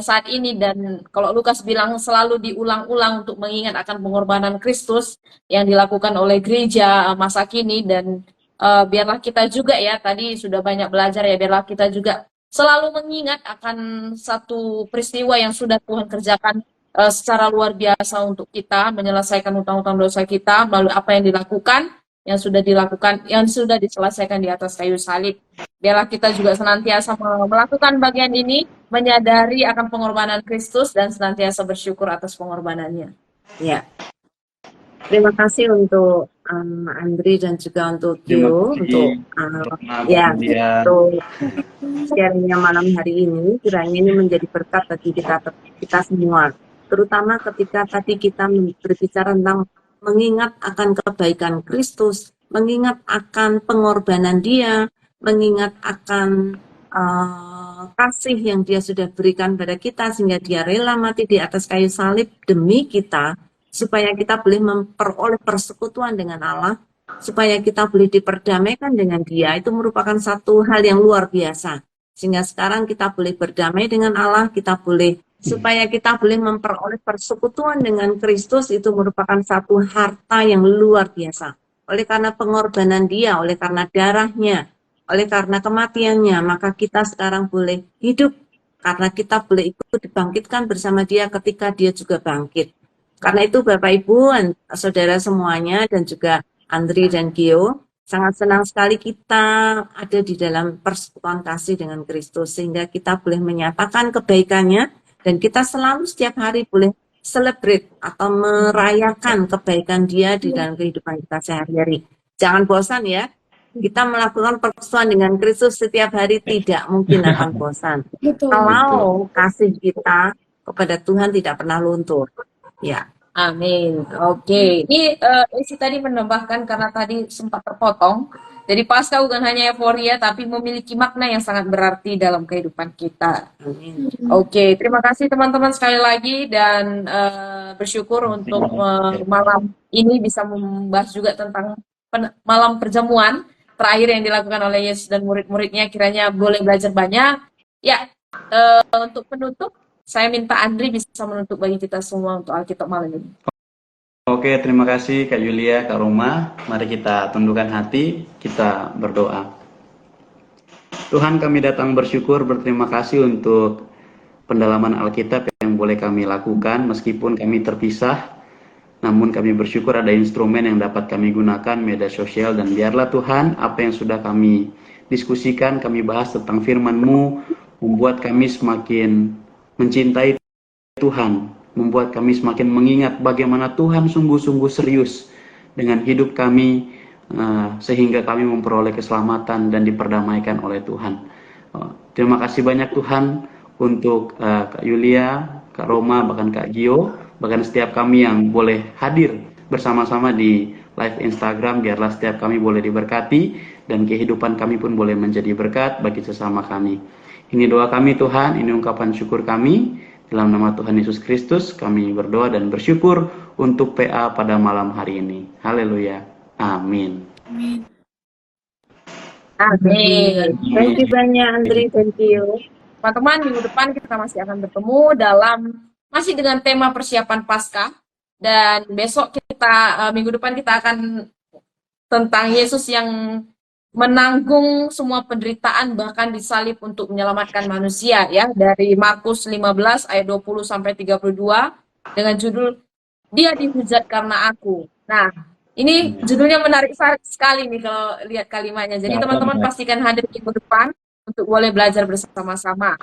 saat ini, dan kalau Lukas bilang selalu diulang-ulang untuk mengingat akan pengorbanan Kristus yang dilakukan oleh gereja masa kini, dan biarlah kita juga ya, tadi sudah banyak belajar ya, biarlah kita juga selalu mengingat akan satu peristiwa yang sudah Tuhan kerjakan secara luar biasa untuk kita, menyelesaikan utang-utang dosa kita melalui apa yang dilakukan, yang sudah diselesaikan di atas kayu salib. Biarlah kita juga senantiasa melakukan bagian ini, menyadari akan pengorbanan Kristus dan senantiasa bersyukur atas pengorbanannya. Ya. Terima kasih untuk Andri dan juga untuk Gio untuk sharingnya malam hari ini. Kiranya ini menjadi berkat bagi kita semua, terutama ketika tadi kita berbicara tentang mengingat akan kebaikan Kristus, mengingat akan pengorbanan Dia, mengingat akan kasih yang Dia sudah berikan pada kita sehingga Dia rela mati di atas kayu salib demi kita, supaya kita boleh memperoleh persekutuan dengan Allah, supaya kita boleh diperdamaikan dengan Dia. Itu merupakan satu hal yang luar biasa. Sehingga sekarang kita boleh berdamai dengan Allah, supaya kita boleh memperoleh persekutuan dengan Kristus, itu merupakan satu harta yang luar biasa. Oleh karena pengorbanan Dia, oleh karena darahnya, oleh karena kematiannya, maka kita sekarang boleh hidup, karena kita boleh ikut dibangkitkan bersama Dia ketika Dia juga bangkit. Karena itu Bapak Ibu, saudara semuanya, dan juga Andri dan Gio, sangat senang sekali kita ada di dalam persekutuan kasih dengan Kristus, sehingga kita boleh menyatakan kebaikannya, dan kita selalu setiap hari boleh celebrate atau merayakan kebaikan Dia di dalam kehidupan kita sehari-hari. Jangan bosan ya, kita melakukan persekutuan dengan Kristus setiap hari, tidak mungkin akan bosan. Kalau kasih kita kepada Tuhan tidak pernah luntur. Ya. Amin. Oke. Ini Esi tadi menambahkan, karena tadi sempat terpotong. Jadi Paskah bukan hanya euforia, tapi memiliki makna yang sangat berarti dalam kehidupan kita. Amin. Oke. Terima kasih teman-teman sekali lagi, dan bersyukur untuk malam ini bisa membahas juga tentang malam perjamuan terakhir yang dilakukan oleh Yesus dan murid-muridnya. Kiranya boleh belajar banyak. Ya, untuk penutup, Saya minta Andri bisa menutup bagi kita semua untuk Alkitab malam ini. Oke, terima kasih Kak Yulia, Kak Roma. Mari kita tundukkan hati, kita berdoa. Tuhan, kami datang bersyukur, berterima kasih untuk pendalaman Alkitab yang boleh kami lakukan meskipun kami terpisah. Namun kami bersyukur ada instrumen yang dapat kami gunakan, media sosial, dan biarlah Tuhan apa yang sudah kami diskusikan, kami bahas tentang firman-Mu, membuat kami semakin mencintai Tuhan, membuat kami semakin mengingat bagaimana Tuhan sungguh-sungguh serius dengan hidup kami, sehingga kami memperoleh keselamatan dan diperdamaikan oleh Tuhan. Terima kasih banyak Tuhan untuk Kak Yulia, Kak Roma, bahkan Kak Gio, bahkan setiap kami yang boleh hadir bersama-sama di live Instagram. Biarlah setiap kami boleh diberkati dan kehidupan kami pun boleh menjadi berkat bagi sesama kami. Ini doa kami Tuhan, ini ungkapan syukur kami. Dalam nama Tuhan Yesus Kristus kami berdoa dan bersyukur untuk PA pada malam hari ini. Haleluya. Amin. Amin. Thank you banyak Andri, thank you. Teman-teman, minggu depan kita masih akan bertemu masih dengan tema persiapan Paskah, dan besok minggu depan kita akan tentang Yesus yang menanggung semua penderitaan bahkan disalib untuk menyelamatkan manusia, ya, dari Markus 15 ayat 20 sampai 32 dengan judul Dia dihujat karena aku. Nah, ini judulnya menarik sekali nih kalau lihat kalimatnya. Jadi teman-teman pastikan hadir minggu depan untuk boleh belajar bersama-sama.